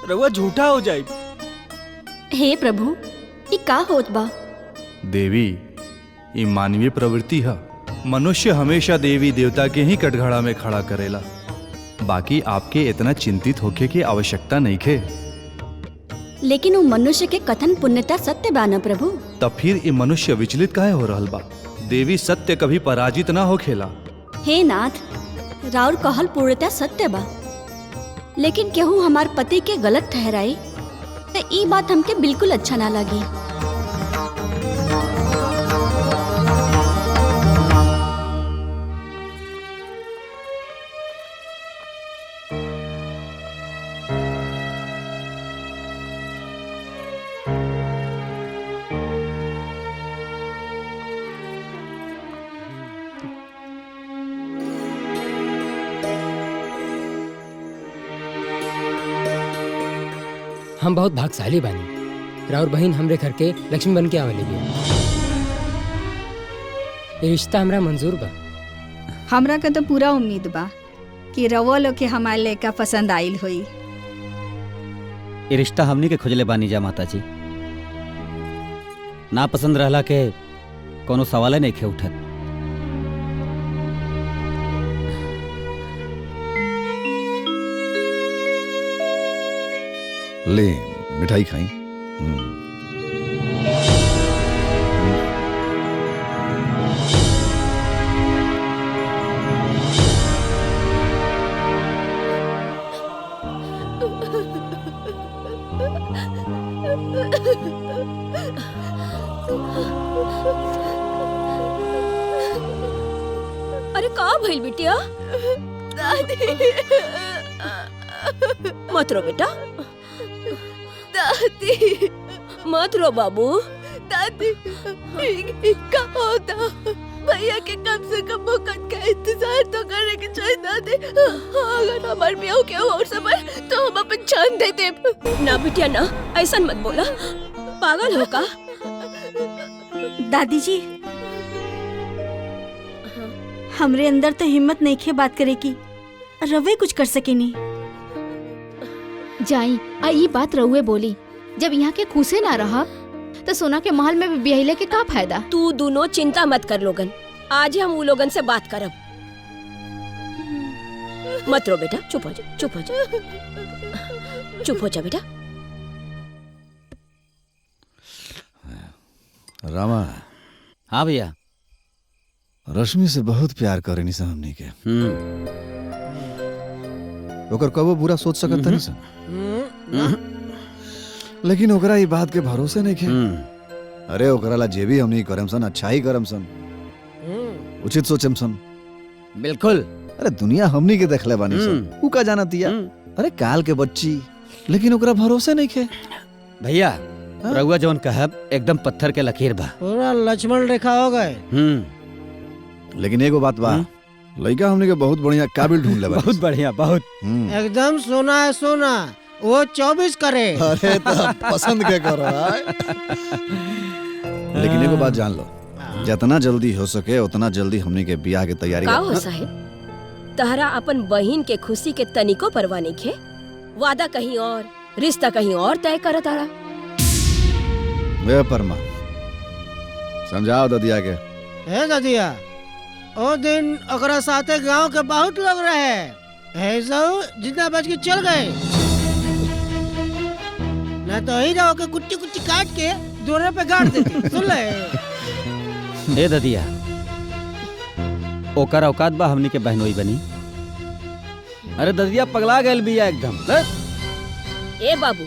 रउआ झूठा हो जाए। हे प्रभु, ये का होत बा? देवी, ये मानवीय प्रवृत्ति है। मनुष्य हमेशा देवी देवता के ही कटघड़ा में खड़ा करेला। बाकी आपके इतना चिंतित होके की आवश्यकता नहीं खे। लेकिन वो मनुष्य के कथन पुण्यता सत्य बा न प्रभु। तब फिर ये मनुष्य विचलित काहे हो रहल बा? देवी सत्य कभी पराजित ना हो खेला। हे नाथ, राउर कहल पूर्णता सत्य बा, लेकिन केहू हमार पति के गलत ठहराई तो ई बात हमके बिल्कुल अच्छा ना लगी। हम बहुत भाग्यशाली बानी, राउर बहन हमरे घर के लक्ष्मी बन के आवेली बिया। ये रिश्ता हमरा मंजूर बा। हमरा का तो पूरा उम्मीद बा कि रवा लोग के हमारे लड़का पसंद आइल हुई। ये रिश्ता हमनी के खोजले बानी जा माता जी। ना पसंद रहला के कोनो सवाल नहीं खे उठत। ले मिठाई खाई। अरे का भइल बिटिया? दादी, मत रो बेटा, दादी, मत रो बाबू। दादी, क्या होता? भैया के कम से कम मौकत का इंतजार तो करने के चाहिए दादी। अगर हमारे ब्याह के और समय तो हम अपन जान दे दे। ना बिटिया ना, ऐसा मत बोला, पागल हो का? दादी जी, हमरे अंदर तो हिम्मत नहीं खे बात करे की, रवे कुछ कर सके नहीं। जाई आ ये बात रहुए बोली, जब यहाँ के खुशे ना रहा तो सोना के महल में बियाहिले के का फायदा? तू दोनों चिंता मत कर लोगन, आज ही हम वो लोगन से बात करब। मत रो बेटा, चुप हो जा, चुप हो जा, चुप हो जा बेटा। रामा। हाँ भैया। रश्मि से बहुत प्यार करे नहीं हमनी के। ओकर कबो बुरा सोच सकत नहीं सन, लेकिन ओकरा ये बात के भरोसे नहीं खे। अरे ओकरा ला जे भी हमनी करम सन अच्छा ही करम सन, उचित सोचम सन। बिल्कुल। अरे दुनिया हमनी के देखले बानी सन, ऊ का जानत या? अरे काल के बच्ची, लेकिन ओकरा भरोसे नहीं खे। भैया रउआ जौन कहब एकदम पत्थर के लकीर बा। पूरा लक्ष्मण रेखा हो गए। लेकिन एगो बात बा, लड़का हमने के बहुत बढ़िया काबिल ढूंढ ले बहुत बढ़िया बहुत। एकदम सोना है सोना, वो 24 करे। अरे तो पसंद के करो आय? लेकिन एगो बात जान लो, जितना जल्दी हो सके उतना जल्दी हमने के ब्याह की तैयारी का करो। हो साहेब, तहरा अपन बहिन के खुशी के तनिको परवाह नइखे? वादा कहीं और, रिश्ता कहीं और तय करत आड़ा। वे परमा समझाओ ददिया के। हे ददिया, ओ दिन ओकरा साथे गांव के बहुत लोग रहे, ऐसा जितना बच के चल गए, ना तो ही रहो के कुट्टी कुट्टी काट के दोरे पे गाड़ देती। सुन ले ए ददिया, ओकर औकात बा हमनी के बहनोई बनी? अरे ददिया पगला गैल बिया एकदम। ए बाबू,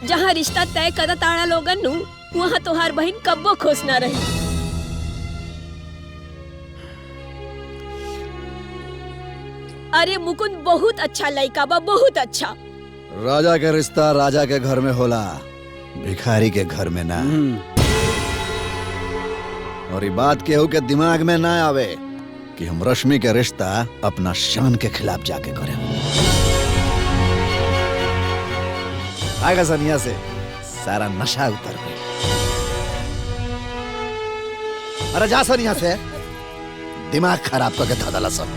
जहाँ रिश्ता तय करत आड़ा लोगन नु, वहाँ तोहार बहिन कब्बो खुश ना रही। अरे मुकुंद बहुत अच्छा लड़का बा, बहुत अच्छा। राजा के रिश्ता राजा के घर में होला, भिखारी के घर में ना। और ये बात केहू के दिमाग में ना आवे कि हम रश्मि के रिश्ता अपना शान के खिलाफ जाके करें। आएगा सनिया से सारा नशा उतर गया। अरे जा सनिया से, दिमाग खराब करके धदला सब।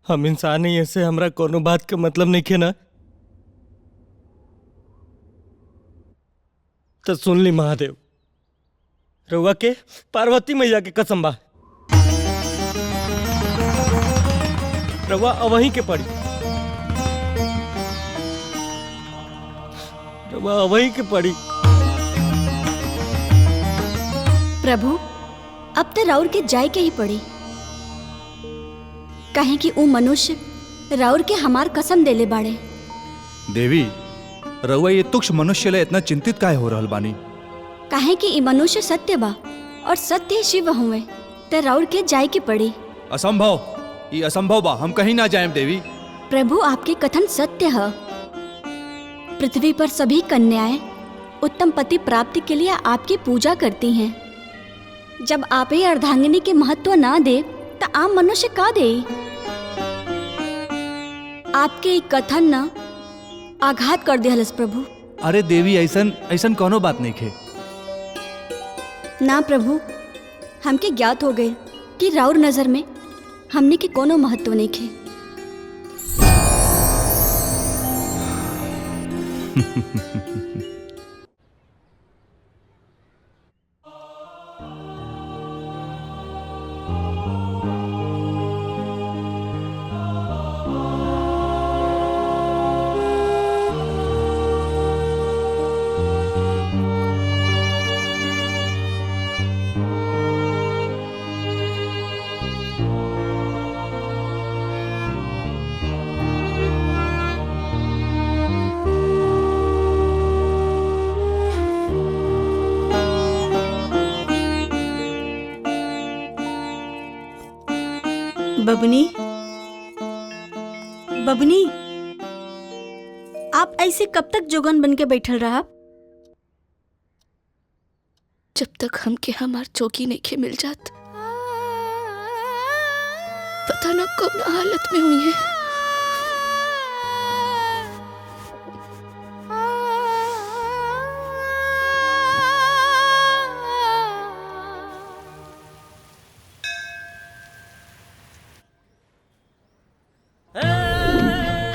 हम इंसान ही ऐसे, हमरा कोनो बात के मतलब नहीं खे ना। तो सुन ली महादेव, रउआ के पार्वती मैया के कसम बा, रउआ अवहीं के पड़ी, रउआ अवहीं के पड़ी। प्रभु, अब तो राउर के जाय के ही पड़ी, कहे कि ऊ मनुष्य राउर के हमार कसम देले बाड़े। देवी, रउआ ये तुक्ष मनुष्य ले इतना चिंतित काहे हो रहल बानी? कहे कि ई मनुष्य सत्य बा और सत्य शिव हुए, तो राउर के जाय के पड़ी। असंभव, ये असंभव बा, हम कहीं ना जाएं देवी। प्रभु, आपके कथन सत्य है। पृथ्वी पर सभी कन्याएं उत्तम पति प्राप्ति के लिए आपकी पूजा करती हैं। जब आप ही अर्धांगिनी के महत्व ना दे तो आम मनुष्य का दे? आपके एक कथन ना आघात कर दे हलस प्रभु। अरे देवी, ऐसन ऐसन कोनो बात नहीं खे। ना प्रभु, हमके ज्ञात हो गए कि राउर नजर में हमने के कोनो महत्व नहीं खे। बबनी, बबनी, आप ऐसे कब तक जोगन बन के बैठल रहा? जब तक हमके हमार चौकी नहीं खे मिल जात, पता न कौन हालत में हुई है।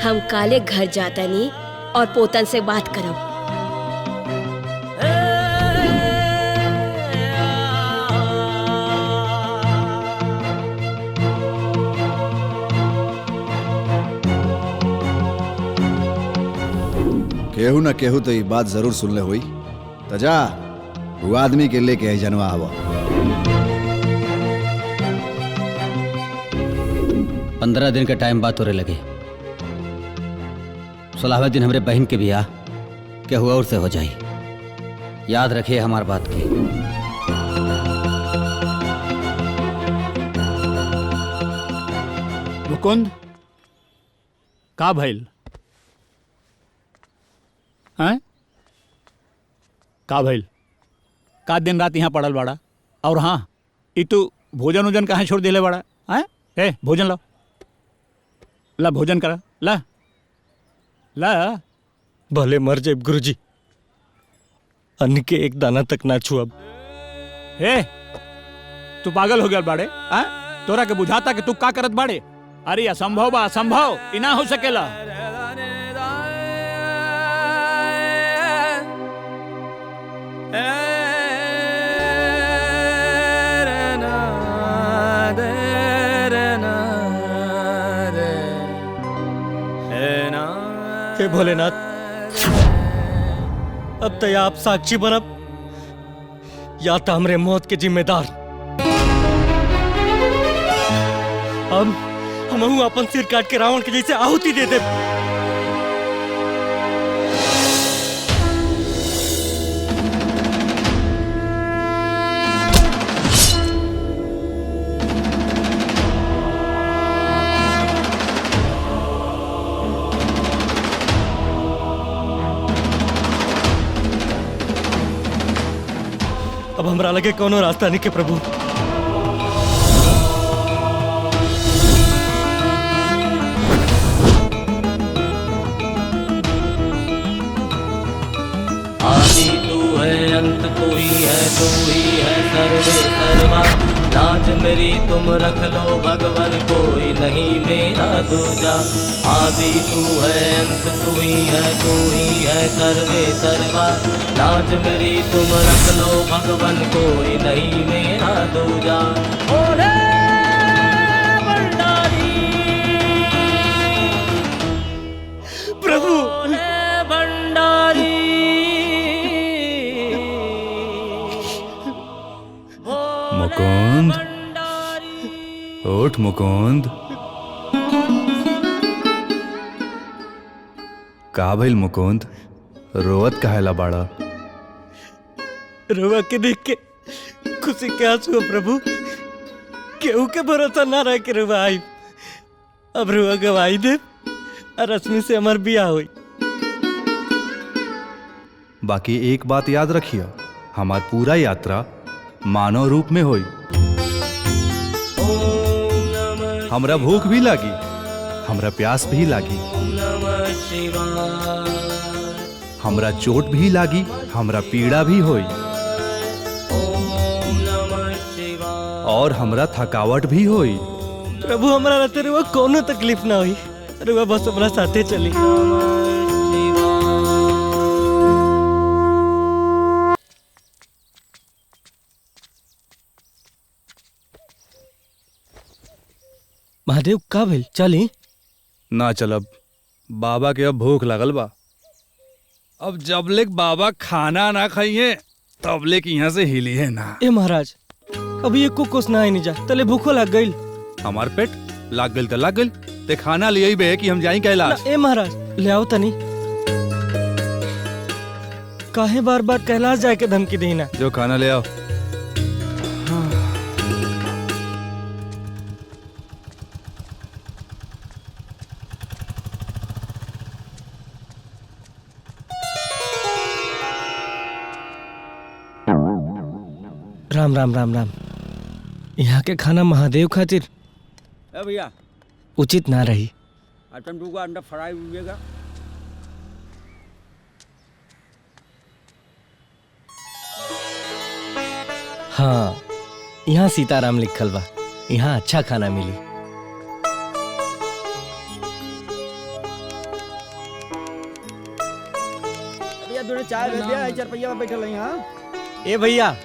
हम काले घर जाता नहीं और पोतन से बात करब। केहू न केहू तो ये बात जरूर सुन ले हुई। तो जा वो आदमी के लेके आई जनवा हवा। 15 दिन का टाइम बात होने लगे। 16वें दिन हमारे बहन के ब्याह क्या हुआ और से हो जाए। याद रखिए हमारी बात की। मुकुंद, का भइल? हैं? का भइल? का दिन रात यहाँ पड़ल बाड़ा? और हाँ, ई तू भोजन उजन कहाँ छोड़ दिले बाड़ा? हैं? ए भोजन लो, ला भोजन करा, ला ला। भले मर जाए गुरुजी, अन्न के एक दाना तक ना छुअब। हे, तू पागल हो गया बाड़े? हैं? तोरा के बुझाता कि तू का करत बाड़े? अरे असंभव बा, असंभव ई ना हो सकेला। हे भोलेनाथ, अब तो आप साक्षी बनब या तो हमरे मौत के जिम्मेदार। हम अपन सिर काट के रावण के जैसे आहुति दे दे। अब हमरा लगे कोनो रास्ता नहीं के प्रभु। आदि तू है, अंत तू ही है, तू ही है सर्वे सर्वा। लाज मेरी तुम रख लो भगवान, कोई नहीं मेरा दूजा। आदि तू है, अंत तू ही है, तू ही है सर्वे सर्वा। लाज मेरी तुम रख लो भगवान, कोई नहीं मेरा दूजा। ओरे भंडारी प्रभु, भंडारी मुकुंद, उठ मुकुंद। का भइल मुकुंद, रोवत काहेला बाड़ा? रुआ के देख के खुशी के आंसू प्रभु, केहू के भरोसा ना रह के रुआ आई। अब रुआ गवाही दे और रश्मि से हमार बियाह हुई। बाकी एक बात याद रखियो, हमार पूरा यात्रा मानव रूप में होई। हमरा भूख भी लागी, हमरा प्यास भी लागी, हमरा चोट भी लागी, हमरा पीड़ा भी होई, और हमरा थकावट भी होई। प्रभु हमरा रहते रुआ कोनो तकलीफ ना हुई, रुआ बस हमरा साथे चली। महादेव का भेल, चली? ना चलब, बाबा के अब भूख लगल बा। अब जब लेक बाबा खाना ना खाइए तब लेक यहाँ से हिली है ना। ए महाराज, अभी एको कोस ना नहीं जा, तले भूखो लग गई। हमार पेट लाग गइल त लाग गइल, ते खाना ले आई बे कि हम जाई कैलाश। ए महाराज, ले आओ तनी। काहे बार बार कैलाश जाए के धमकी देना? जो खाना ले आओ। राम राम राम राम। यहाँ के खाना महादेव खातिर भैया उचित ना रही। आइटम 2 का अंडा फ्राई हुएगा। हाँ, यहाँ सीताराम लिखल बा, यहाँ अच्छा खाना मिली। भैया थोड़े चाय दे दिया, 4 रुपया में बैठल यहाँ। ए भैया,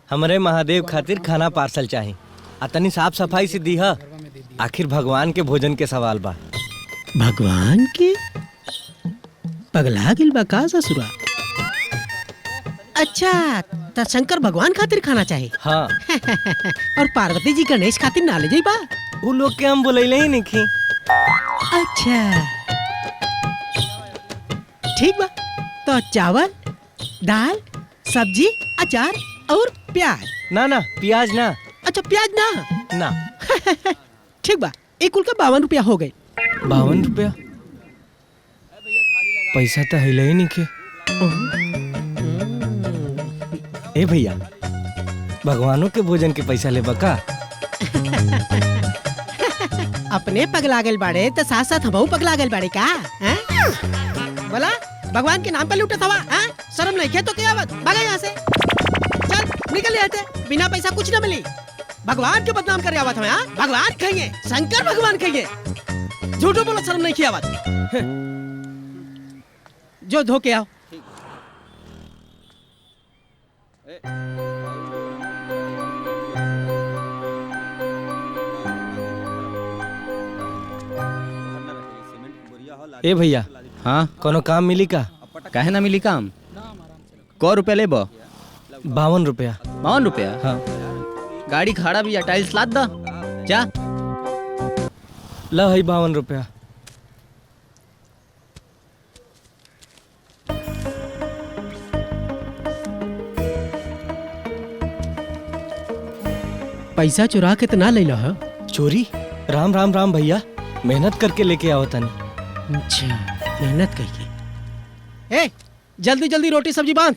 हमरे महादेव खातिर खाना पार्सल चाही। अतनी साफ सफाई से दी है, आखिर भगवान के भोजन के सवाल बा। भगवान के पगला गिल बा का ससुरा? अच्छा, त शंकर भगवान खातिर खाना चाहे। हाँ। और पार्वती जी गणेश खातिर ना ले जाई बा? वो लोग के हम बोलैले ही नहीं। अच्छा ठीक बा, तो चावल, दाल, सब्जी, अचार और प्याज। ना ना, प्याज ना। अच्छा प्याज ना ना। ठीक बा, एक कुल का 52 रुपया हो गए। 52 रुपया? पैसा तो है ही नहीं के। ए भैया, भगवानों के भोजन के पैसा ले बका। अपने पगला गल बाड़े तो साथ साथ हमहू पगला गल बाड़े का? हैं? बोला भगवान के नाम पे लूटत हवा? हैं? शर्म नहीं तो क्या बात? भागा यहाँ से, चल निकल यहाँ से। बिना पैसा कुछ न मिली। भगवान के बदनाम करे आवत हमें? हाँ, भगवान कहिए, शंकर भगवान कहिए। झूठो बोलो, शर्म नहीं किया बात। जो धो के आओ। ए भैया, हाँ कोनो काम मिली का? काहे ना मिली काम? क रुपया ले बा? 52 रुपया। 52 रुपया? हाँ। गाड़ी खड़ा भी टाइल्स लाद दा जा। ला है 52 रुपया। पैसा चुरा के तो ना ले लो। चोरी? राम राम राम भैया, मेहनत करके लेके आओ तनी। अच्छा, मेहनत करिए। ए, जल्दी जल्दी रोटी सब्जी बांध।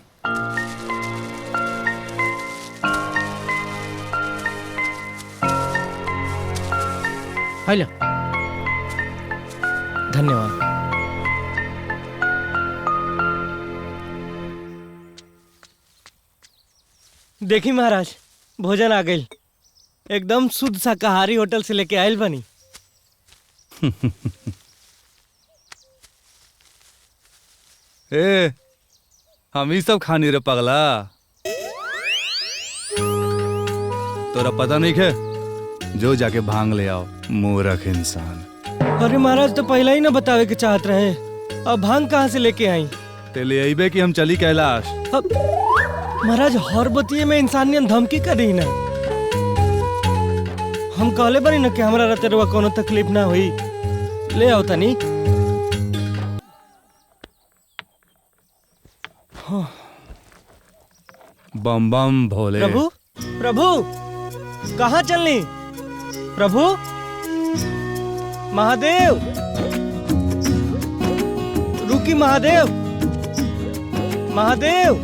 हेलो। धन्यवाद। देखी महाराज, भोजन आ गई। एकदम शुद्ध शाकाहारी होटल से लेके आयल बनी। ए, हम ही सब खानी रे पगला। तोरा पता नहीं है? जो जाके भांग ले आओ, मूर्ख इंसान। अरे महाराज, तो पहला ही ना बतावे के चाहत रहे। अब भांग कहाँ से लेके आई? ते ले आइबे कि हम चली कैलाश। अब महाराज, हर बतिये में इंसानियत धमकी कर दी ना। हम कहले बनी ना कि हमरा रहते रुआ कोनो तकलीफ ना हुई। ले आओ तनी। हाँ। बम बम भोले। प्रभु, प्रभु, कहाँ चलनी? प्रभु, महादेव, रुकी महादेव, महादेव,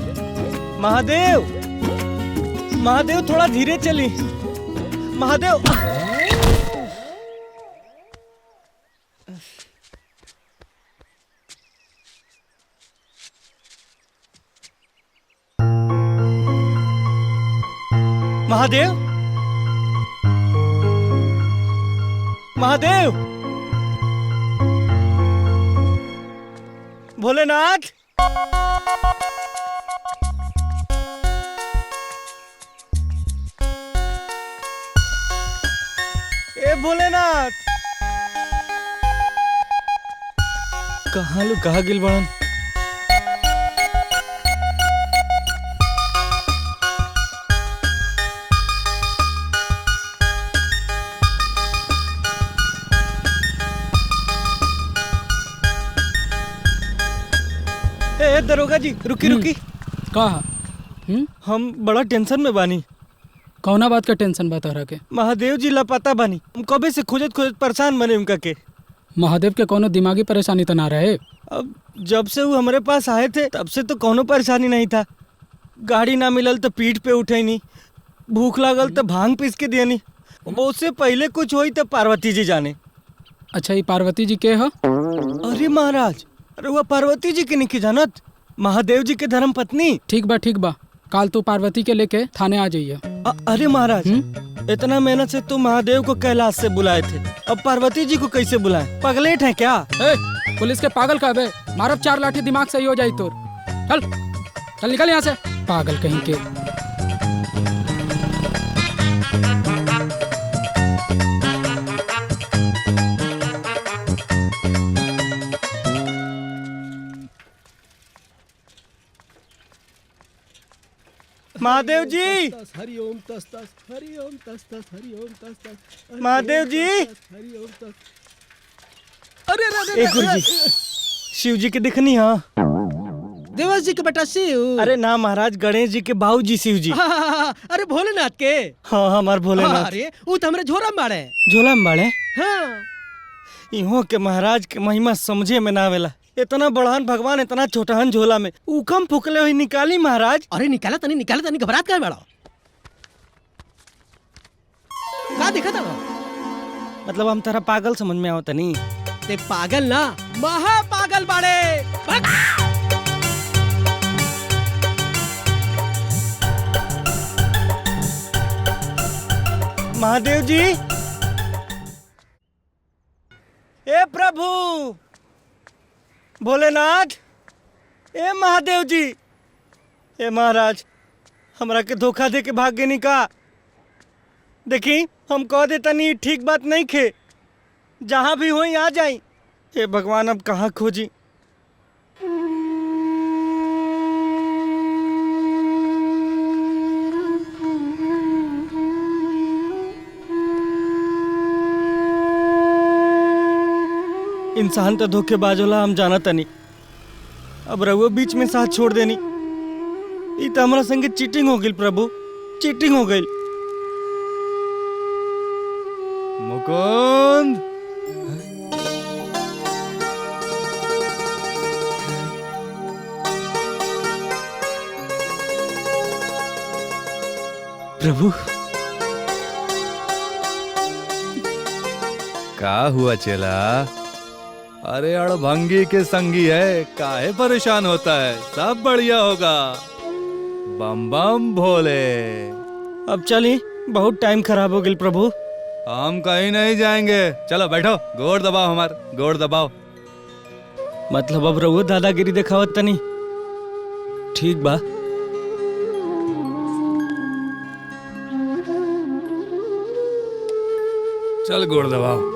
महादेव, महादेव, थोड़ा धीरे चली। महादेव, महादेव, महादेव, भोलेनाथ, ए भोलेनाथ, कहाँ लो, कहाँ गिल बड़न? ए दरोगा जी, रुकी रुकी। कहा? हम बड़ा टेंशन में बानी। कौना बात का टेंशन बता रहा के? महादेव जी लापता बानी। हम कबे से खोजत खोजत परेशान बने उनका के। महादेव के कोनो दिमागी परेशानी तो ना रहे? अब जब से वो हमारे पास आए थे तब से तो कोनो परेशानी नहीं था। गाड़ी ना मिलल तो पीठ पे उठे नहीं, भूख लागल तो भांग पीस के दिया नहीं। उससे पहले कुछ हुई तो पार्वती जी जाने। अच्छा, ये पार्वती जी के हो? अरे महाराज, अरे वह पार्वती जी के नहीं जानत, महादेव जी के धर्म पत्नी। ठीक बा ठीक बा, काल तू पार्वती के लेके थाने आ जाइए। अरे महाराज, इतना मेहनत से तो महादेव को कैलाश से बुलाए थे, अब पार्वती जी को कैसे बुलाए? पगलेट है क्या? पुलिस के पागल का बे, मारब 4 लाठी दिमाग सही हो जाए तोर। चल चल निकल यहाँ से, पागल कहीं के। महादेव जी, हरि ओम तस तस, हरि ओम तस तस, हरि ओम तस तस, महादेव जी। हरि ओम तस। अरे ए गुरुजी, शिव जी के दिखनी? हाँ, देवास जी के बेटा शिव। अरे ना महाराज, गणेश जी के बाबूजी शिव जी। अरे भोलेनाथ के? हाँ, हमार भोलेनाथ। अरे वो तो हमरे झोला में बाड़े। झोला में बाड़े? हाँ। इहो के महाराज के महिमा समझे में ना आवेला। इतना बड़हन भगवान इतना छोटहन झोला में उकम फुकले हुई निकाली महाराज। अरे निकाला तनी घबरात क्या बड़ा का देखा था मतलब हम तारा पागल समझ में आवत नहीं। ते पागल ना महा पागल बाड़े। महादेव जी, ए प्रभु भोलेनाथ, ए महादेव जी, ए महाराज, हमरा के धोखा दे के भाग गए का। देखी हम कह देता नहीं ठीक बात नहीं खे, जहाँ भी हो आ जाई। हे भगवान अब कहाँ खोजी। इंसान तो धोखेबाज होला हम जाना तनी। अब रहुआ बीच में साथ छोड़ देनी, ये तो हमारा संगे चीटिंग हो गई प्रभु, चीटिंग हो गई। मुकुंद, प्रभु का हुआ चेला? अरे अड़भंगी के संगी है, काहे परेशान होता है? सब बढ़िया होगा। बम बम भोले। अब चली, बहुत टाइम खराब हो गई प्रभु। हम कहीं नहीं जाएंगे, चलो बैठो, गोड़ दबाओ, हमार गोड़ दबाओ। मतलब अब रहुआ दादागिरी दिखावत तनी, ठीक बा। चल गोड़ दबाओ।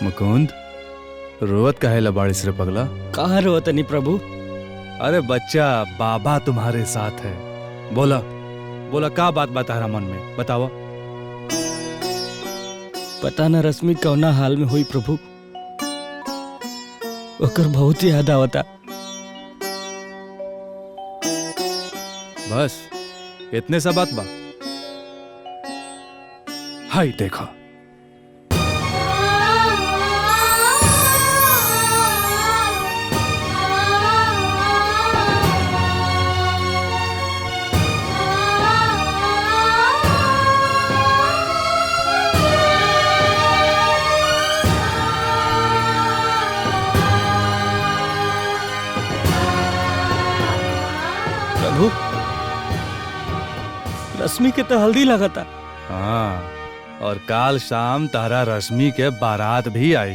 मुकुंद, रोवत काहे लबाड़िस रे पगला? कहाँ रोवत नहीं प्रभु? अरे बच्चा, बाबा तुम्हारे साथ है। बोला बोला, का बात बता रहा मन में, बतावा। पता न रश्मि कौना हाल में हुई प्रभु, ओकर बहुत याद आवता। बस इतने सा बात बा? हाय देखा, रश्मि के तो हल्दी लगाता। हाँ, और काल शाम तारा रश्मि के बारात भी आई।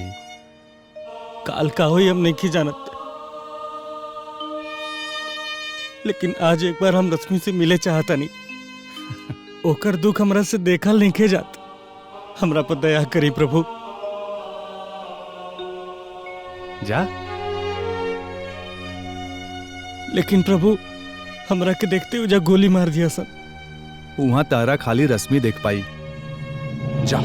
काल का हुई हम नहीं जानत, लेकिन आज एक बार हम रश्मि से मिले चाहता नहीं। ओकर दुख हमरा से देखल नहीं के जात। हमरा पर दया करी प्रभु। जा। लेकिन प्रभु, हमरा के देखते हुए जा गोली मार दिया सन। वहां तारा खाली रश्मि देख पाई। जा।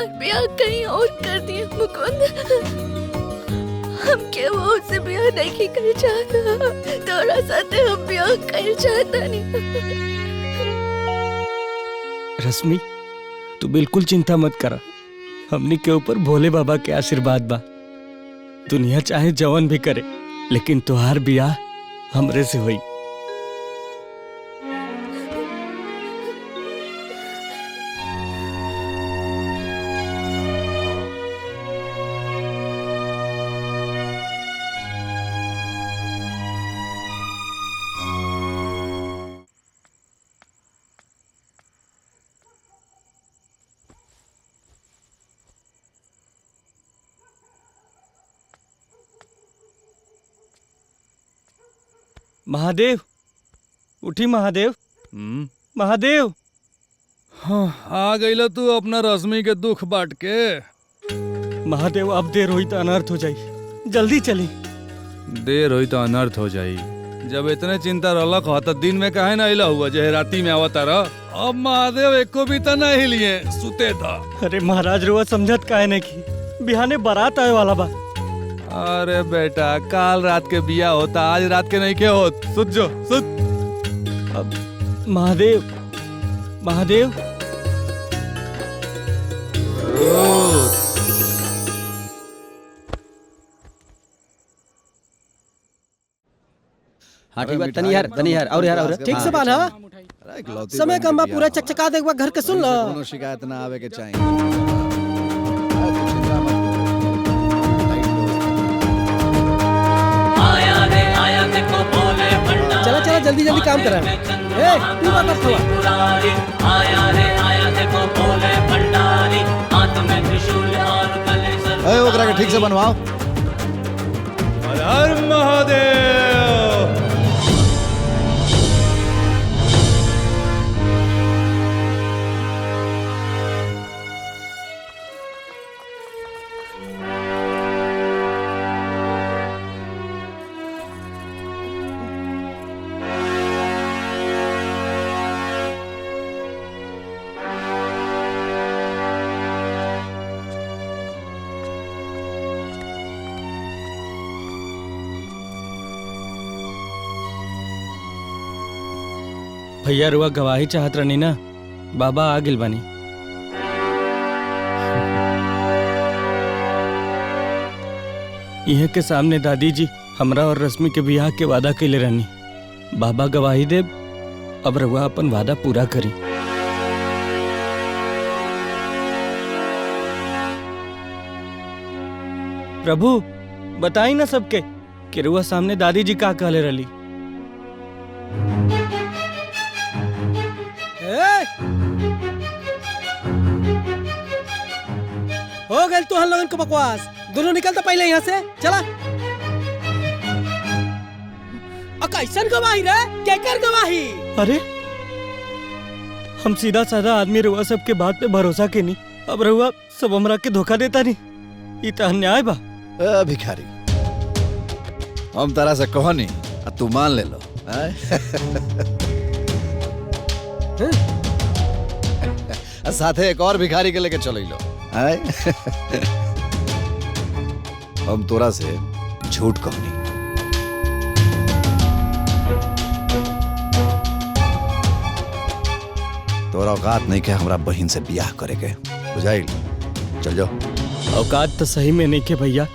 हमार ब्याह कहीं और कर दिए मुकुंद। हम के वो से ब्याह नहीं कर चाहता, तोरा साथे हम ब्याह कर चाहता नहीं। रश्मि, तू बिल्कुल चिंता मत करा, हमनी के ऊपर भोले बाबा के आशीर्वाद बा। दुनिया चाहे जवन भी करे, लेकिन तुहार बियाह हमरे से हुई। महादेव, उठी महादेव। महादेव, हाँ, आ गईला तू अपना रश्मि के दुख बांट के। महादेव, अब देर हुई तो अनर्थ हो जाई, जल्दी चली। देर हुई तो अनर्थ हो जाई। जब इतने चिंता रलक हो तो दिन में काहे ना हिला हुआ, जे राती में आवता रह। अब महादेव एको भी तो नहीं लिए, सुते था। अरे महाराज, रुआ समझत काहे नहीं की, बिहाने बारात आए वाला बा। अरे बेटा, काल रात के बिया होता, आज रात के नहीं के होत। सुत जो, सुत। अब महादेव, महादेव, हाँ ठीक बात। तनी यार और यार ठीक से बाल हा? समय कम बा, पूरा चकचका दे, एक बार घर के सुन लो। कोनो शिकायत ना आवे के चाहिए। चला चला जल्दी जल्दी काम करा। ए तू बात मत हुआ। अरे ओकरा के ठीक से बनवाओ। हर महादेव। भैया, रुआ गवाही चाहत रहनी ना, बाबा आ गिल बानी। इहे के सामने दादी जी हमरा और रश्मि के बियाह के वादा कैले रहनी। बाबा गवाही दे, अब रुआ अपन वादा पूरा करी। प्रभु, बताई ना सबके कि रुआ सामने दादी जी का कहले रही। हो गई तू हम लोगन को बकवास। दोनों निकल तो पहले यहाँ से चला। कैसन गवाही रे? केकर गवाही? अरे, हम सीधा साधा आदमी रुआ सबके बात पे भरोसा के नहीं, अब रुआ सब हमरा के धोखा देता नहीं। ये तो अन्याय बा। भिखारी, हम तरह से कहो नहीं, तू मान ले लो। साथे एक और भिखारी के लेके चलो लो। हम तोरा से झूठ कहनी। तोरा औकात नहीं के हमरा बहन से बियाह करे के, बुझाइल? चल जाओ। औकात तो सही में नहीं के भैया,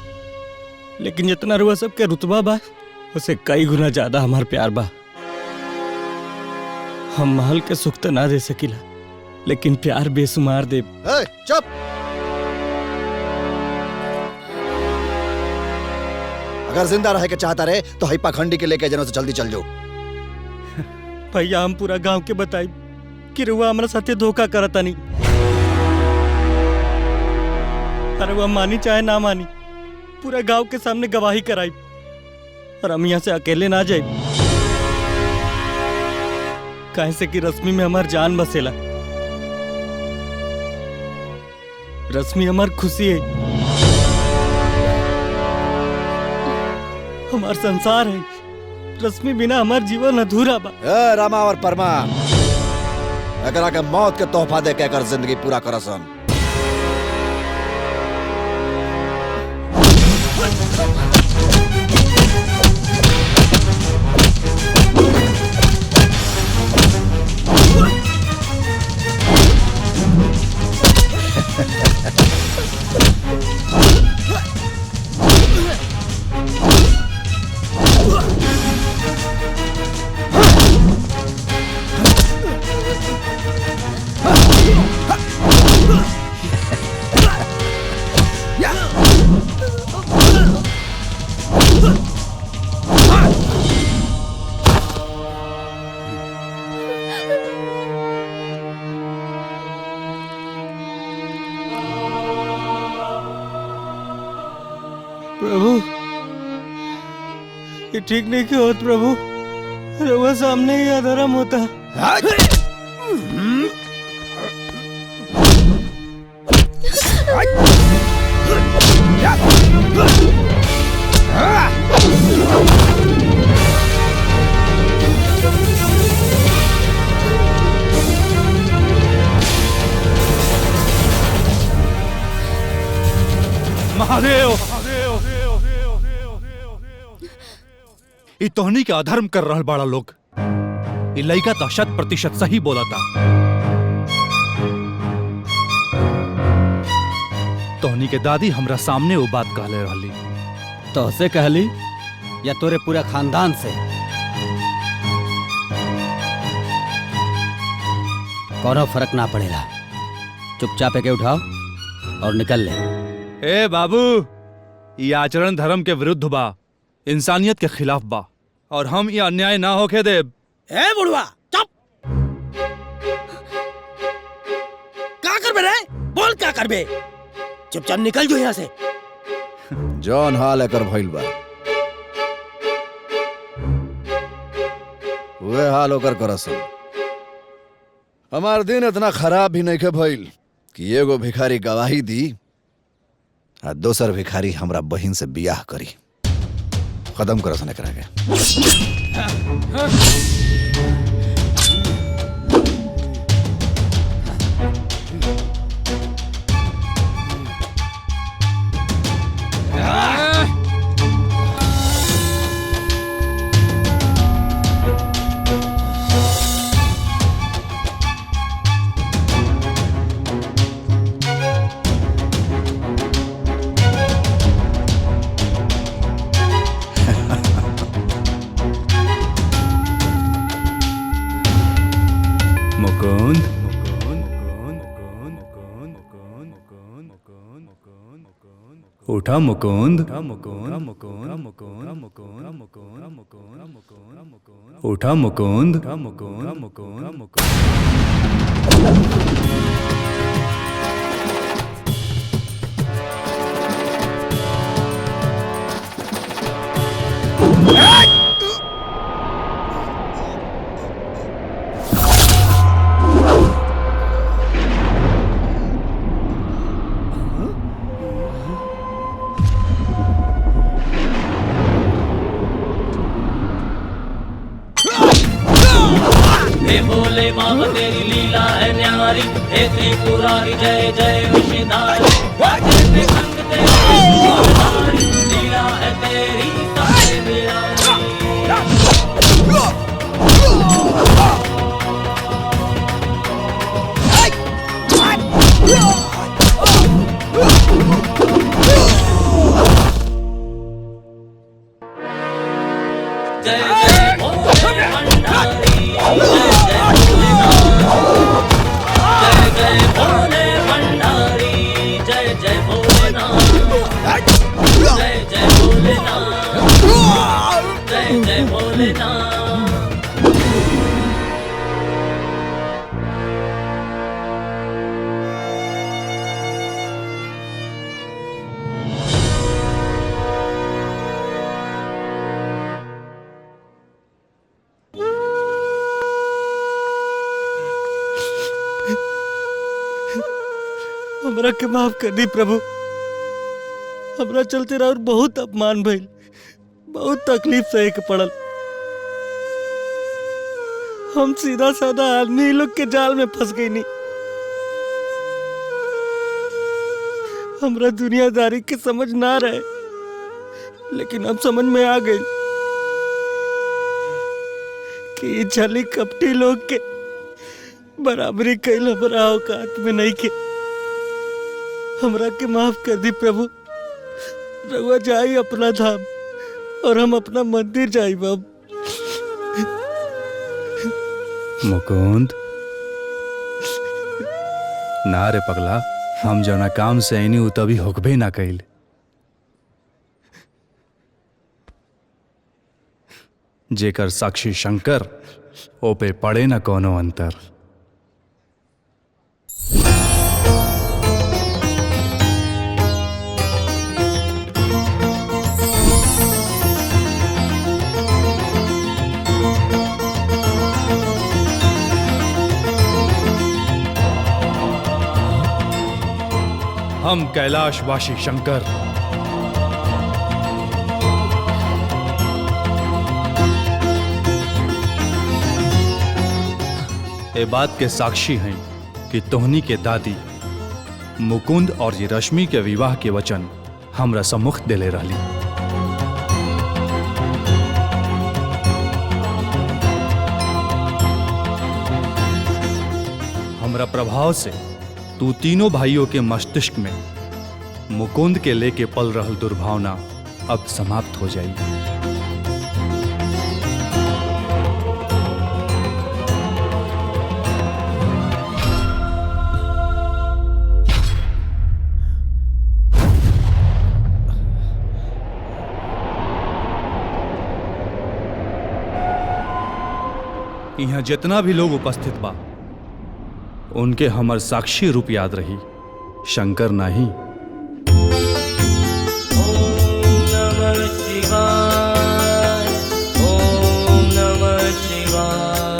लेकिन जितना रुआ सबके रुतबा बा, उसे कई गुना ज्यादा हमार प्यार बा। हम महल के सुख तो ना दे सकीला, लेकिन प्यार बेसुमार दे। चुप। अगर जिंदा रहे के चाहता रहे तो हई पाखंडी के लेके जनों से जल्दी चल जाओ। भैया, हम पूरा गांव के बताई कि रुआ हमारा साथे धोखा करता नहीं। अरे वह मानी चाहे ना मानी, पूरा गांव के सामने गवाही कराई, और हम यहाँ से अकेले ना जाए। काहे से कि रश्मि में हमार जान बसेला। रश्मि हमार खुशी है, हमार संसार है। रश्मि बिना हमार जीवन अधूरा बा। रामा और परमा, एकरा के मौत के तोहफा दे के कर जिंदगी पूरा करसन। प्रभु, ये ठीक नहीं क्यों होता प्रभु? रवा सामने ही अधर्म होता। महादेव, ई तोहनी के अधर्म कर रहल बाड़ा लोग। ई लइका तो 100% सही बोला था। तोहनी के दादी हमरा सामने वो बात कहले रहली। तोहसे कहली या तोरे पूरा खानदान से? कोनो फर्क ना पड़ेगा। चुपचाप के उठाओ और निकल ले। ए बाबू, ये आचरण धर्म के विरुद्ध बा, इंसानियत के खिलाफ बा, और हम ये अन्याय ना होके दे। ए बुढ़वा, चुप! क्या कर बे रे? बोल क्या कर बे? चुपचाप निकल जो यहाँ से। जौन हाल एकर भइल बा वे हाल ओकर करसन। हमार दिन इतना खराब भी नहीं के भइल कि एगो भिखारी गवाही दी आ दोसर भिखारी हमरा बहिन से बियाह करी। खत्म करसन एकरा के। मुकुंद, उठा मुकुंद, उठा मुकुंद। हे भोले बाबा तेरी लीला है न्यारी, हे त्रिपुरारी जय जय विषधारी। लीला है तेरी सबसे निराली। जय जय भोले भंडारी, जय जय भोले भंडारी, जय जय भोलेनाथ, जय जय भोलेनाथ, जय जय भोलेनाथ। हमरा के माफ कर दी प्रभु। हमरा चलते रहा बहुत अपमान भइल, बहुत तकलीफ सहे के पड़ल। हम सीधा साधा आदमी लोग के जाल में फंस गई नहीं। हमरा दुनियादारी के समझ ना रहे। लेकिन अब समझ में आ गई कि ये छली कपटी लोग के बराबरी कैल हमारा औकात में नहीं के। हमरा के माफ कर दी प्रभु। रउआ जाई अपना धाम और हम अपना मंदिर जाई बाब। मुकुंद, ना रे पगला, हम जौना काम से आईनी उ तभी होकबे ना कइल। जेकर साक्षी शंकर, ओ पे पड़े ना कोनो अंतर। हम कैलाशवासी शंकर ये बात के साक्षी हैं कि तोहनी के दादी मुकुंद और ये रश्मि के विवाह के वचन हमरा सम्मुख देले रहली। हमरा प्रभाव से तू तीनों भाइयों के मस्तिष्क में मुकुंद के लेके पल रहल दुर्भावना अब समाप्त हो जाएगी। यहाँ जितना भी लोग उपस्थित बा उनके हमर साक्षी रूप याद रही, शंकर नहीं। ओम नमः शिवाय, ओम नमः शिवाय,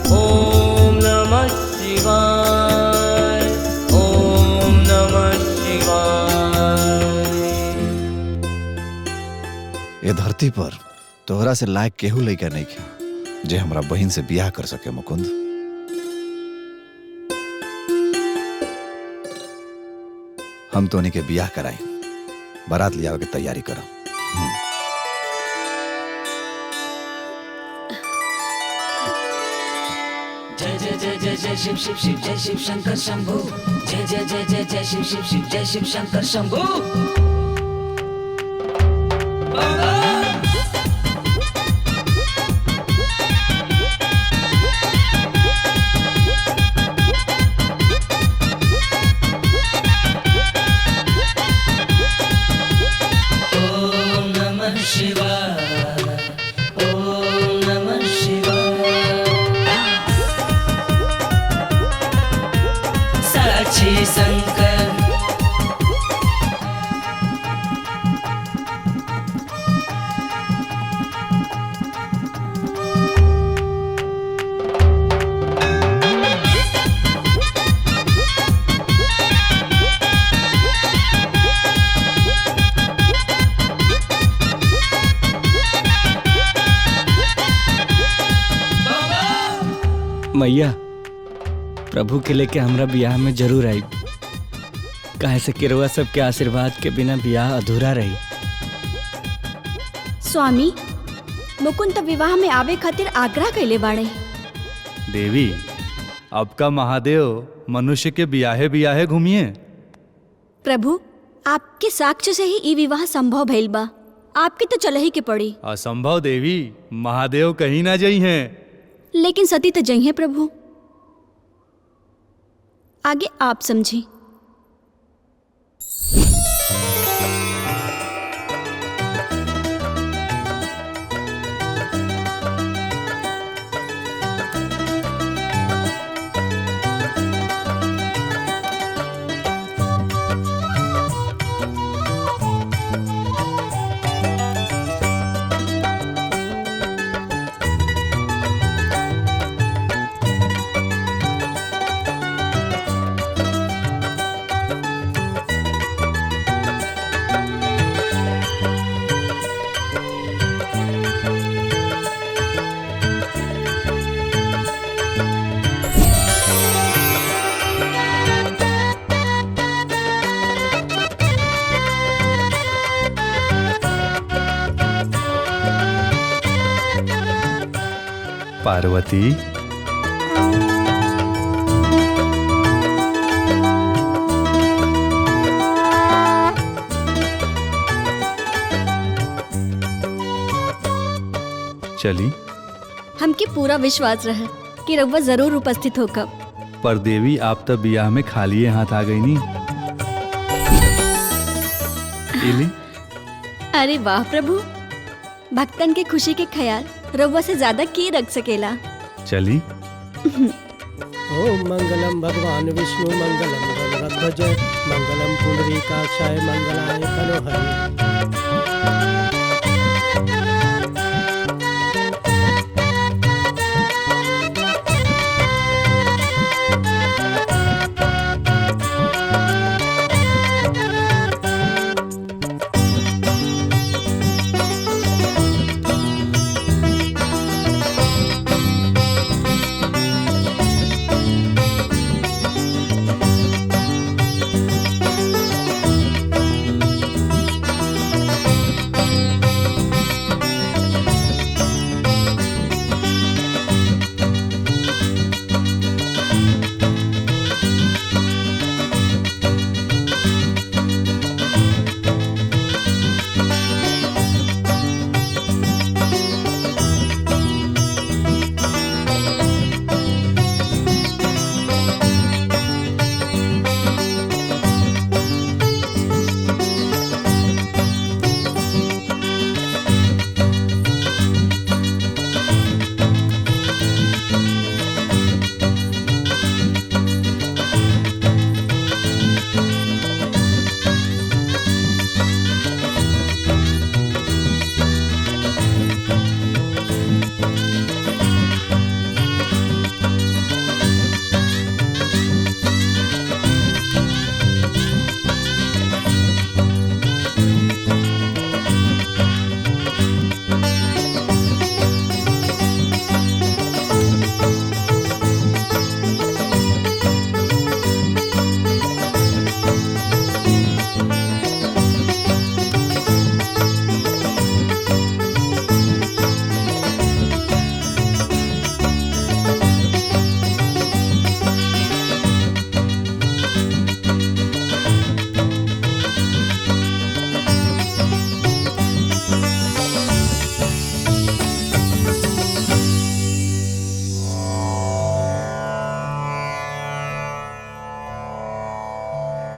ओम नमः शिवाय, ओम नमः शिवाय। ये धरती पर तोहरा से लायक केहू लइका नहीं खे जे हमरा बहन से बियाह कर सके। मुकुंद, हम तोनी के बियाह कराई, बारात लियावे के तैयारी करा। जय जय जय जय जय शिव शिव शिव जय शिव शंकर शंभू। जय जय जय जय जय शिव शिव शिव जय शिव शंकर शंभू। मैया, प्रभु के लेके हमरा बियाह में जरूर आई, काहे से किरवा सबके आशीर्वाद के बिना बियाह अधूरा रही। स्वामी, मुकुंद तो विवाह में आवे खातिर आग्रह कैले बाड़े। देवी, अब का महादेव मनुष्य के बियाहे बियाहे घूमिए। प्रभु, आपके साक्ष्य से ही ई विवाह संभव भइल बा, आपके तो चले ही के पड़ी। असंभव देवी, महादेव कहीं ना जाई हैं। लेकिन सती तो जई है प्रभु, आगे आप समझी। पार्वती। चली। हमके पूरा विश्वास रहे कि रउआ जरूर उपस्थित होकर। पर देवी आप तब बियाह में खाली हाथ आ गई नी। इली? अरे वाह प्रभु, भक्तन के खुशी के ख्याल रउआ से ज्यादा के रख सकेला। चली। ओम मंगलम भगवान विष्णु मंगलम गणध्वज मंगलम पुंडरीकाक्षाय मंगलाय तनोहरि।